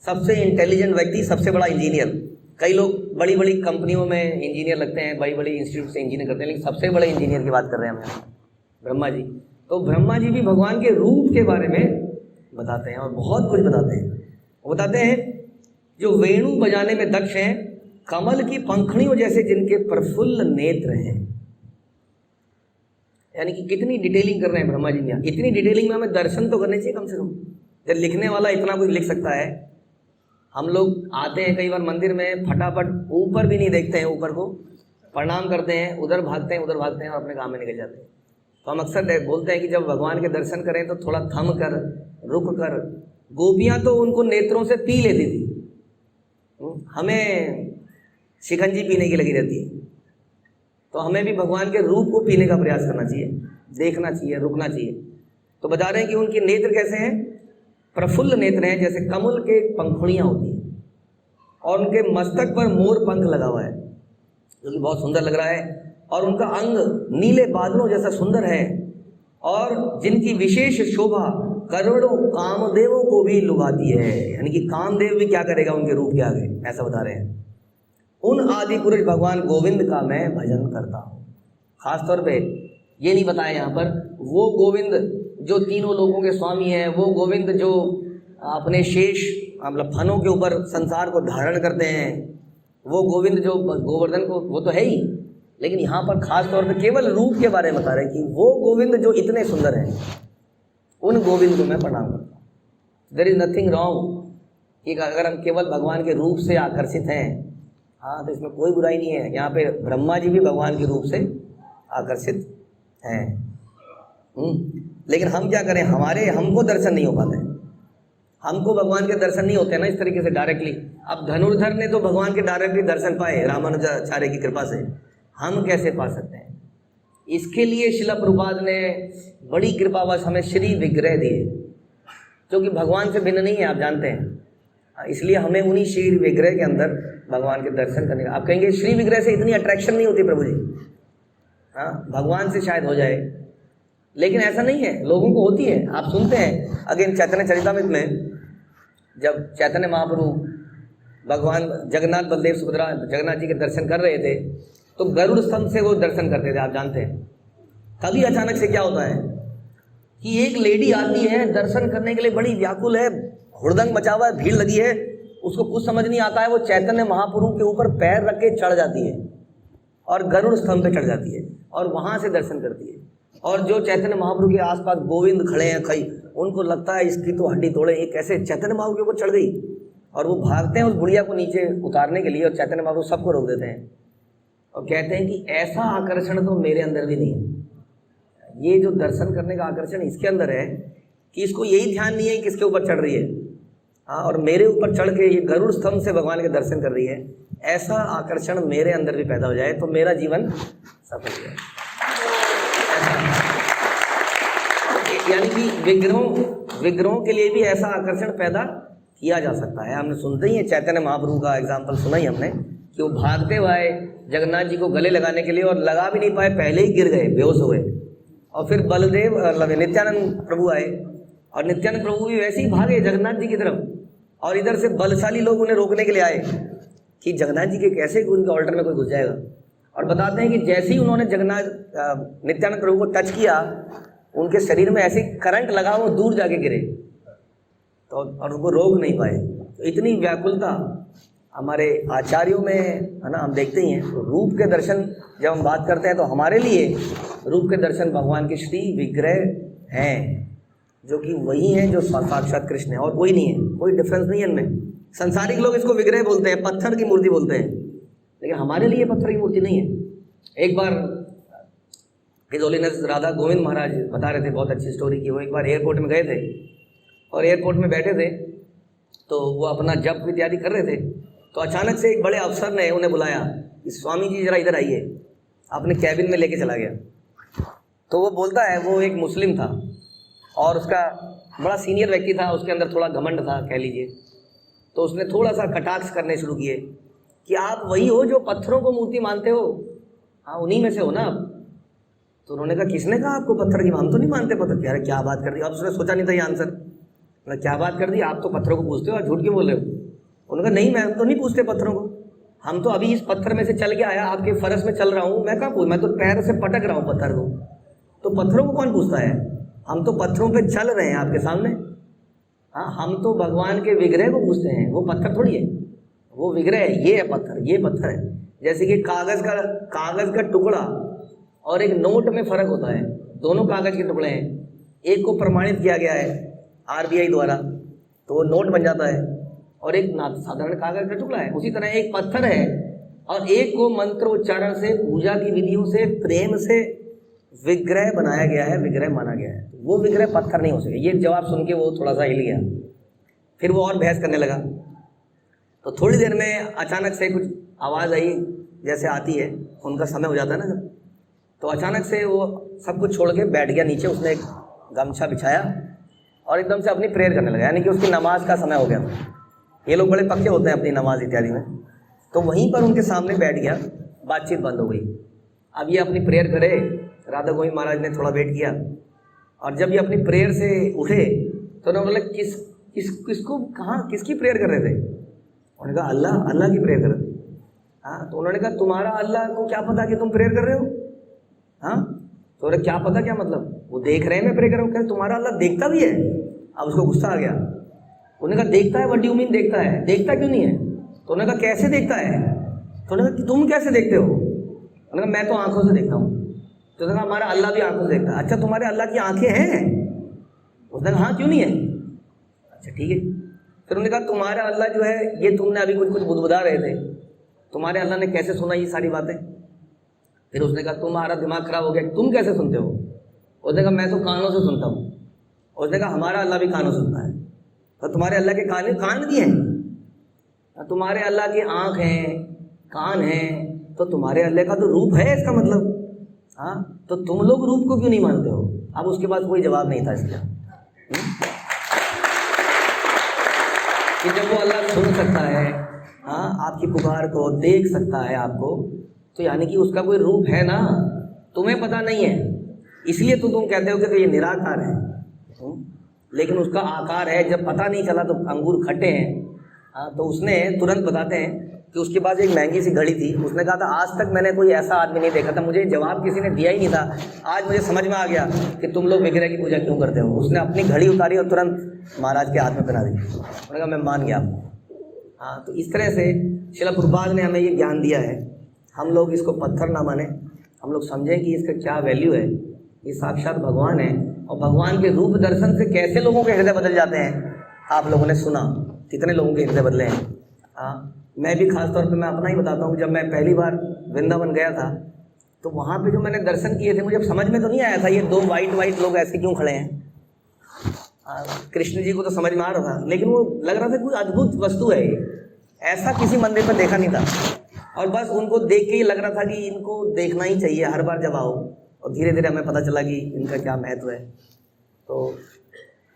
सबसे इंटेलिजेंट व्यक्ति, सबसे बड़ा इंजीनियर। कई लोग बड़ी बड़ी कंपनियों में इंजीनियर लगते हैं, बड़ी बड़ी इंस्टीट्यूट से इंजीनियर करते हैं, लेकिन सबसे बड़े इंजीनियर की बात कर रहे हैं हम, ब्रह्मा जी। तो ब्रह्मा जी भी भगवान के रूप के बारे में बताते हैं और बहुत कुछ बताते हैं। वो बताते हैं जो वेणु बजाने में दक्ष हैं, कमल की पंखुड़ियों जैसे जिनके प्रफुल्ल नेत्र हैं। यानी कि कितनी डिटेलिंग कर रहे हैं ब्रह्मा जी ने। इतनी डिटेलिंग में हमें दर्शन तो करने चाहिए कम से कम। जब लिखने वाला इतना कुछ लिख सकता है, हम लोग आते हैं कई बार मंदिर में, फटाफट ऊपर भी नहीं देखते हैं, ऊपर को प्रणाम करते हैं, उधर भागते हैं और अपने काम में निकल जाते हैं। तो हम अक्सर बोलते हैं कि जब भगवान के दर्शन करें तो थोड़ा थम कर, रुक कर। गोपियाँ तो उनको नेत्रों से पी लेती थी, हमें शिकंजी पीने की लगी रहती है। तो हमें भी भगवान के रूप को पीने का प्रयास करना चाहिए, देखना चाहिए, रुकना चाहिए। तो बता रहे हैं कि उनके नेत्र कैसे हैं, प्रफुल्ल नेत्र हैं, जैसे कमल के पंखुड़ियाँ होती हैं, और उनके मस्तक पर मोर पंख लगा हुआ है जो कि बहुत सुंदर लग रहा है, और उनका अंग नीले बादलों जैसा सुंदर है, और जिनकी विशेष शोभा करोड़ों कामदेवों को भी लुभाती है। यानी कि कामदेव भी क्या करेगा उनके रूप के आगे, ऐसा बता रहे हैं। उन आदि पुरुष भगवान गोविंद का मैं भजन करता हूँ। खास तौर पे ये नहीं बताया यहाँ पर, वो गोविंद जो तीनों लोगों के स्वामी हैं, वो गोविंद जो अपने शेष मतलब फनों के ऊपर संसार को धारण करते हैं, वो गोविंद जो गोवर्धन को, वो तो है ही, लेकिन यहाँ पर खास तौर पे केवल रूप के बारे में बता रहे हैं कि वो गोविंद जो इतने सुंदर हैं, उन गोविंद को मैं प्रणाम करता हूँ। देयर इज़ नथिंग रॉन्ग कि अगर हम केवल भगवान के रूप से आकर्षित हैं, हाँ, तो इसमें कोई बुराई नहीं है। यहाँ पे ब्रह्मा जी भी भगवान के रूप से आकर्षित हैं। लेकिन हम क्या करें, हमको दर्शन नहीं हो पाते, हमको भगवान के दर्शन नहीं होते ना इस तरीके से डायरेक्टली। अब धनुर्धर ने तो भगवान के डायरेक्टली दर्शन पाए रामानुजाचार्य की कृपा से, हम कैसे पा सकते हैं? इसके लिए श्रील प्रभुपाद ने बड़ी कृपावश हमें श्री विग्रह दिए, जो कि भगवान से भिन्न नहीं है, आप जानते हैं। इसलिए हमें उन्हीं श्री विग्रह के अंदर भगवान के दर्शन करने का। आप कहेंगे श्री विग्रह से इतनी अट्रैक्शन नहीं होती प्रभु जी, हाँ, भगवान से शायद हो जाए, लेकिन ऐसा नहीं है, लोगों को होती है। आप सुनते हैं अगेन चैतन्य चरितामृत में, जब चैतन्य महाप्रभु भगवान जगन्नाथ बलदेव सुभद्रा जगन्नाथ जी के दर्शन कर रहे थे, तो गरुड़ स्तंभ से वो दर्शन करते थे, आप जानते हैं। तभी अचानक से क्या होता है कि एक लेडी आती है दर्शन करने के लिए, बड़ी व्याकुल है, हुड़दंग मचा हुआ है, भीड़ लगी है, उसको कुछ समझ नहीं आता है, वो चैतन्य महाप्रभु के ऊपर पैर रख के चढ़ जाती है और गरुड़ स्तंभ पे चढ़ जाती है और वहाँ से दर्शन करती है। और जो चैतन्य महाप्रभु के आसपास गोविंद खड़े हैं कई, उनको लगता है इसकी तो हड्डी तोड़े, ये कैसे चैतन्य महाप्रभु के ऊपर चढ़ गई, और वो भागते हैं उस बुढ़िया को नीचे उतारने के लिए, और चैतन्य महाप्रभु सबको रोक देते हैं और कहते हैं कि ऐसा आकर्षण तो मेरे अंदर भी नहीं है। ये जो दर्शन करने का आकर्षण इसके अंदर है कि इसको यही ध्यान नहीं है कि किसके ऊपर चढ़ रही है, हाँ, और मेरे ऊपर चढ़ के ये गरुड़ स्तंभ से भगवान के दर्शन कर रही है। ऐसा आकर्षण मेरे अंदर भी पैदा हो जाए तो मेरा जीवन सफल हो जाए। यानी कि विग्रहों के लिए भी ऐसा आकर्षण पैदा किया जा सकता है। हमने सुनते ही है चैतन्य महाप्रभु का एग्जाम्पल सुना ही हमने कि वो भागते हुए आए जगन्नाथ जी को गले लगाने के लिए और लगा भी नहीं पाए, पहले ही गिर गए, बेहोश हो गए। और फिर बलदेव नित्यानंद प्रभु आए और नित्यानंद प्रभु भी वैसे ही भागे जगन्नाथ जी की तरफ, और इधर से बलशाली लोग उन्हें रोकने के लिए आए कि जगन्नाथ जी के कैसे उनके ऑल्टर में कोई घुस जाएगा। और बताते हैं कि जैसे ही उन्होंने नित्यानंद प्रभु को टच किया, उनके शरीर में ऐसी करंट लगा, वो दूर जाके गिरे तो, और उनको रोक नहीं पाए। तो इतनी व्याकुलता हमारे आचार्यों में है ना, हम देखते ही हैं। तो रूप के दर्शन जब हम बात करते हैं तो हमारे लिए रूप के दर्शन भगवान के श्री विग्रह हैं, जो कि वही हैं जो साक्षात कृष्ण है, और कोई नहीं है, कोई डिफरेंस नहीं है इनमें। संसारिक लोग इसको विग्रह बोलते हैं, पत्थर की मूर्ति बोलते हैं, लेकिन हमारे लिए पत्थर की मूर्ति नहीं है। एक बार हिज होलीनेस राधा गोविंद महाराज बता रहे थे बहुत अच्छी स्टोरी की। वो एक बार एयरपोर्ट में गए थे और एयरपोर्ट में बैठे थे तो वो अपना जप इत्यादि कर रहे थे, तो अचानक से एक बड़े अफसर ने उन्हें बुलाया कि स्वामी जी जरा इधर आइए, अपने कैबिन में लेके चला गया। तो वो बोलता है, वो एक मुस्लिम था और उसका बड़ा सीनियर व्यक्ति था, उसके अंदर थोड़ा घमंड था कह लीजिए। तो उसने थोड़ा सा कटाक्ष करने शुरू किए कि आप वही हो जो पत्थरों को मूर्ति मानते हो, हाँ उन्हीं में से हो ना आप। तो उन्होंने कहा किसने कहा आपको पत्थर की, हम तो नहीं मानते पत्थर। यार क्या बात कर दी, अब उसने सोचा नहीं था ये आंसर, मतलब क्या बात कर दी, आप तो पत्थरों को पूछते हो, आप झूठ क्यों बोल रहे हो। उन्होंने कहा नहीं मैं तो नहीं पूछते पत्थरों को, हम तो अभी इस पत्थर में से चल के आया, आपके फरस में चल रहा हूँ, मैं कहाँ पूछ, मैं तो पैर से पटक रहा हूँ पत्थर को, तो पत्थरों को कौन पूछता है। हम तो पत्थरों पे चल रहे हैं आपके सामने, हाँ हम तो भगवान के विग्रह को पूछते हैं, वो पत्थर थोड़ी है, वो विग्रह है, ये है पत्थर, ये पत्थर है। जैसे कि कागज़ का टुकड़ा और एक नोट में फ़र्क होता है, दोनों कागज़ के टुकड़े हैं, एक को प्रमाणित किया गया है RBI द्वारा तो वो नोट बन जाता है, और एक साधारण कागज़ का टुकड़ा है। उसी तरह एक पत्थर है और एक को मंत्रोच्चारण से, पूजा की विधियों से, प्रेम से विग्रह बनाया गया है, विग्रह माना गया है, वो विग्रह पत्थर नहीं हो सके। ये जवाब सुन के वो थोड़ा सा हिल गया, फिर वो और बहस करने लगा। तो थोड़ी देर में अचानक से कुछ आवाज़ आई, जैसे आती है, उनका समय हो जाता है ना जब, तो अचानक से वो सब कुछ छोड़ के बैठ गया नीचे। उसने एक गमछा बिछाया और एकदम से अपनी प्रेयर करने लगा, यानी कि उसकी नमाज का समय हो गया। ये लोग बड़े पक्के होते हैं अपनी नमाज इत्यादि में, तो वहीं पर उनके सामने बैठ गया, बातचीत बंद हो गई। अब ये अपनी प्रेयर करे, राधा गोविंद महाराज ने थोड़ा वेट किया, और जब ये अपनी प्रेयर से उठे तो उन्होंने बोला किसको कहाँ किसकी प्रेयर कर रहे थे। उन्होंने कहा अल्लाह की प्रेयर कर रहे थे। हाँ, तो उन्होंने कहा तुम्हारा अल्लाह को क्या पता कि तुम प्रेयर कर रहे हो। हाँ, तो उन्हें क्या पता, क्या मतलब, वो देख रहे हैं मैं प्रे कर रहा हूँ। तुम्हारा अल्लाह देखता भी है। अब उसको गुस्सा आ गया, उन्होंने कहा देखता है, व्हाट डू यू मीन देखता है, देखता क्यों नहीं है। तो उन्होंने कहा कैसे देखता है। तो उन्होंने कहा तुम कैसे देखते हो। उन्होंने कहा मैं तो आंखों से देखता हूँ। तो उन्होंने कहा हमारा अल्लाह भी आंखों से देखता है। अच्छा तुम्हारे अल्लाह की आंखें हैं। उसने कहा हाँ क्यों नहीं है। अच्छा ठीक है। फिर उन्होंने कहा तुम्हारा अल्लाह जो है, ये तुमने अभी कुछ बुदबुदा रहे थे, तुम्हारे अल्लाह ने कैसे सुना ये सारी बातें। फिर उसने कहा तुम्हारा दिमाग खराब हो गया, तुम कैसे सुनते हो। उसने कहा मैं तो कानों से सुनता हूँ। उसने कहा हमारा अल्लाह भी कानों से सुनता है। तो तुम्हारे अल्लाह के कान भी हैं, तुम्हारे अल्लाह की आँख हैं, कान हैं, तो तुम्हारे अल्लाह का तो रूप है इसका मतलब। हाँ, तो तुम लोग रूप को क्यों नहीं मानते हो। अब उसके बाद कोई जवाब नहीं था इसका, कि जब वो अल्लाह सुन सकता है, हाँ आपकी पुकार को देख सकता है आपको, तो यानी कि उसका कोई रूप है ना, तुम्हें पता नहीं है, इसलिए तो तुम कहते हो कि तो ये निराकार है। लेकिन उसका आकार है। जब पता नहीं चला तो अंगूर खट्टे हैं। हाँ, तो उसने तुरंत बताते हैं कि उसके पास एक महंगी सी घड़ी थी। उसने कहा था आज तक मैंने कोई ऐसा आदमी नहीं देखा था, मुझे जवाब किसी ने दिया ही नहीं था, आज मुझे समझ में आ गया कि तुम लोग विग्रह की पूजा क्यों करते हो। उसने अपनी घड़ी उतारी और तुरंत महाराज के हाथ में पहना दी। उन्होंने कहा मैं मान गया आपको। हाँ, तो इस तरह से श्रील प्रभुपाद ने हमें ये ज्ञान दिया है। हम लोग इसको पत्थर ना माने, हम लोग समझें कि इसका क्या वैल्यू है। ये साक्षात भगवान है। और भगवान के रूप दर्शन से कैसे लोगों के हृदय बदल जाते हैं, आप लोगों ने सुना, कितने लोगों के हृदय बदले हैं। मैं भी खास तौर पे मैं अपना ही बताता हूँ, जब मैं पहली बार वृंदावन गया था तो वहाँ पे जो मैंने दर्शन किए थे, मुझे समझ में तो नहीं आया था ये दो वाइट लोग ऐसे क्यों खड़े हैं। कृष्ण जी को तो समझ में आ रहा था, लेकिन वो लग रहा था कोई अद्भुत वस्तु है ये, ऐसा किसी मंदिर पर देखा नहीं था। और बस उनको देख के ही लग रहा था कि इनको देखना ही चाहिए हर बार जब आओ। और धीरे धीरे हमें पता चला कि इनका क्या महत्व है। तो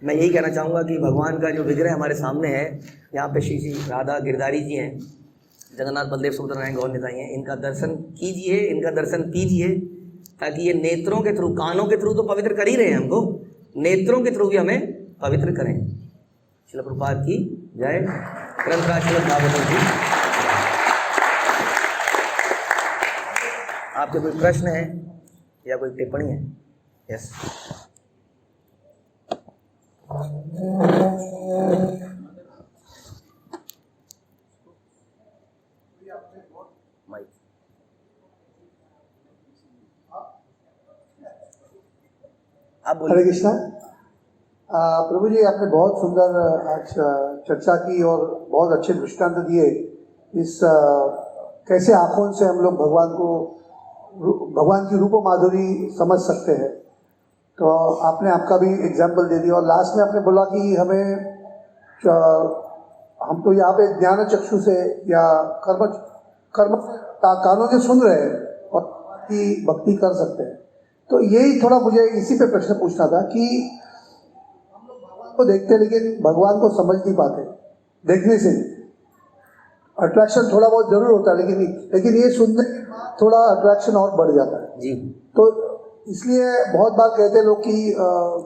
मैं यही कहना चाहूँगा कि भगवान का जो विग्रह हमारे सामने है, यहाँ पे श्री राधा गिरधारी जी हैं, जगन्नाथ बलदेव सुभद्रा नारायण गौर निताई हैं, इनका दर्शन कीजिए, इनका दर्शन कीजिए, ताकि ये नेत्रों के थ्रू, कानों के थ्रू तो पवित्र कर ही रहे हैं हमको, नेत्रों के थ्रू भी हमें पवित्र करें। श्रील प्रभुपाद की जय। ग्रंथराज श्रीमद् भागवतम जी। आपके कोई प्रश्न है या कोई टिप्पणी है? यस। हरे कृष्णा। प्रभु जी, आपने बहुत सुंदर आज चर्चा की और बहुत अच्छे दृष्टांत दिए। इस कैसे आंखों से हम लोग भगवान की रूप माधुरी समझ सकते हैं। तो आपने आपका भी एग्जाम्पल दे दिया और लास्ट में आपने बोला कि हम तो यहाँ पे ज्ञान चक्षु से या कर्म कानों से सुन रहे हैं और की भक्ति कर सकते हैं। तो यही थोड़ा मुझे इसी पे प्रश्न पूछना था कि हम लोग भगवान को देखते हैं लेकिन भगवान को समझ नहीं पाते। देखने से अट्रैक्शन थोड़ा बहुत जरूर होता है, लेकिन ये सुनने के बाद थोड़ा अट्रैक्शन और बढ़ जाता है जी। तो इसलिए बहुत बार कहते हैं लोग कि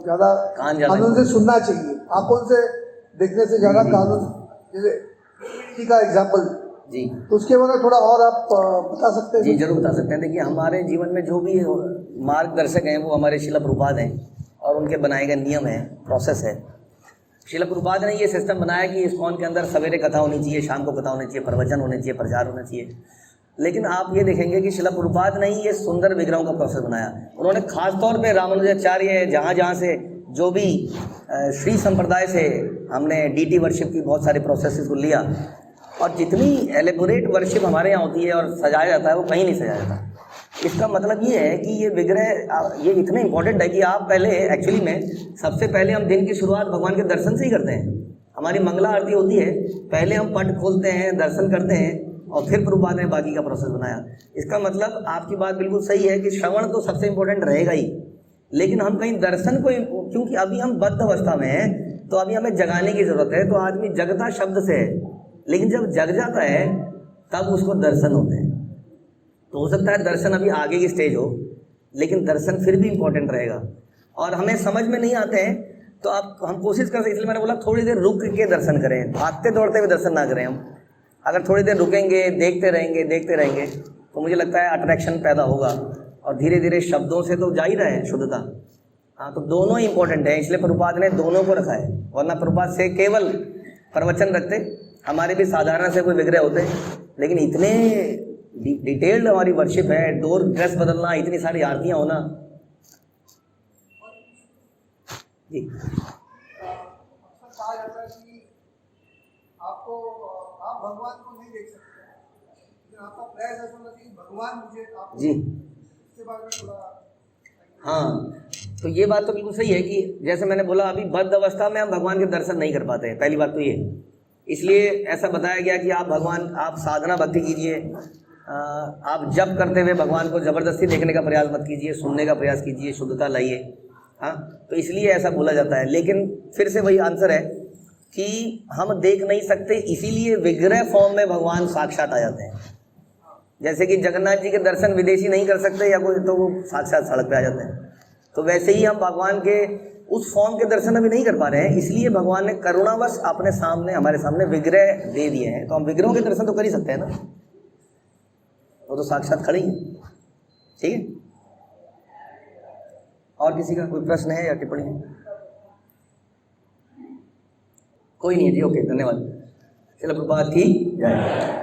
ज़्यादा कानून से सुनना चाहिए, आंखों से देखने से ज़्यादा कानून। जैसे का एग्जाम्पल जी, तो उसके बारे में थोड़ा और आप बता सकते हैं? जी जरूर बता सकते हैं। देखिए, हमारे जीवन में जो भी मार्गदर्शक हैं वो हमारे श्रील प्रभुपाद हैं और उनके बनाए गए नियम हैं, प्रोसेस है। श्रील प्रभुपाद ने ये सिस्टम बनाया कि इस्कॉन के अंदर सवेरे कथा होनी चाहिए, शाम को कथा होनी चाहिए, प्रवचन होने चाहिए, प्रचार होना चाहिए। लेकिन आप ये देखेंगे कि श्रील प्रभुपाद ने ही ये सुंदर विग्रहों का प्रोसेस बनाया। उन्होंने खास तौर पे रामानुजाचार्य जहाँ से जो भी श्री संप्रदाय से हमने डीटी वर्शिप की बहुत सारे प्रोसेसेस को लिया, और जितनी एलेबोरेट वर्शिप हमारे यहाँ होती है और सजाया जाता है वो कहीं नहीं सजाया जाता। इसका मतलब ये है कि ये विग्रह ये इतने इंपॉर्टेंट है कि आप पहले एक्चुअली में सबसे पहले हम दिन की शुरुआत भगवान के दर्शन से ही करते हैं। हमारी मंगला आरती होती है, पहले हम पट खोलते हैं, दर्शन करते हैं और फिर प्रभुपाद ने बाकी का प्रोसेस बनाया। इसका मतलब आपकी बात बिल्कुल सही है कि श्रवण तो सबसे इंपॉर्टेंट रहेगा ही, लेकिन हम कहीं दर्शन को, क्योंकि अभी हम बद्ध अवस्था में हैं तो अभी हमें जगाने की ज़रूरत है। तो आदमी जगता शब्द से है, लेकिन जब जग जाता है तब उसको दर्शन होते हैं। तो हो सकता है दर्शन अभी आगे की स्टेज हो, लेकिन दर्शन फिर भी इम्पोर्टेंट रहेगा। और हमें समझ में नहीं आते हैं तो हम कोशिश कर सकते, इसलिए मैंने बोला थोड़ी देर रुक के दर्शन करें, भागते दौड़ते हुए दर्शन ना करें। हम अगर थोड़ी देर रुकेंगे, देखते रहेंगे तो मुझे लगता है अट्रैक्शन पैदा होगा और धीरे धीरे शब्दों से तो जा ही रहे हैं शुद्धता। हाँ, तो दोनों ही इंपॉर्टेंट है, इसलिए प्रभुपाद ने दोनों को रखा है। वरना प्रभुपाद से केवल प्रवचन रखते, हमारे भी साधारण से कोई विग्रह होते, लेकिन इतने डिटेल्ड हमारी वर्शिप है, डोर ड्रेस बदलना, इतनी सारी आरतियाँ होना। जी, कहा जाता है कि आप भगवान को नहीं देख सकते, लेकिन आपका प्रयास ऐसा होना चाहिए भगवान मुझे आप जी, इसके बारे में थोड़ा। हाँ, तो ये बात तो बिल्कुल सही है कि जैसे मैंने बोला अभी बद्ध अवस्था में हम भगवान के दर्शन नहीं कर पाते हैं। पहली बात तो ये, इसलिए ऐसा बताया गया कि आप साधना भक्ति कीजिए, आप जप करते हुए भगवान को ज़बरदस्ती देखने का प्रयास मत कीजिए, सुनने का प्रयास कीजिए, शुद्धता लाइए। हाँ, तो इसलिए ऐसा बोला जाता है। लेकिन फिर से वही आंसर है कि हम देख नहीं सकते, इसीलिए विग्रह फॉर्म में भगवान साक्षात आ जाते हैं। जैसे कि जगन्नाथ जी के दर्शन विदेशी नहीं कर सकते या कोई, तो वो साक्षात सड़क पे आ जाते हैं। तो वैसे ही हम भगवान के उस फॉर्म के दर्शन अभी नहीं कर पा रहे हैं, इसलिए भगवान ने करुणावश अपने सामने, हमारे सामने विग्रह दे दिए हैं। तो हम विग्रहों के दर्शन तो कर ही सकते हैं ना, वो तो साक्षात खड़े ही। ठीक है, और किसी का कोई प्रश्न है या टिप्पणी है? कोई नहीं है जी, ओके, धन्यवाद। श्रील प्रभुपाद की जय।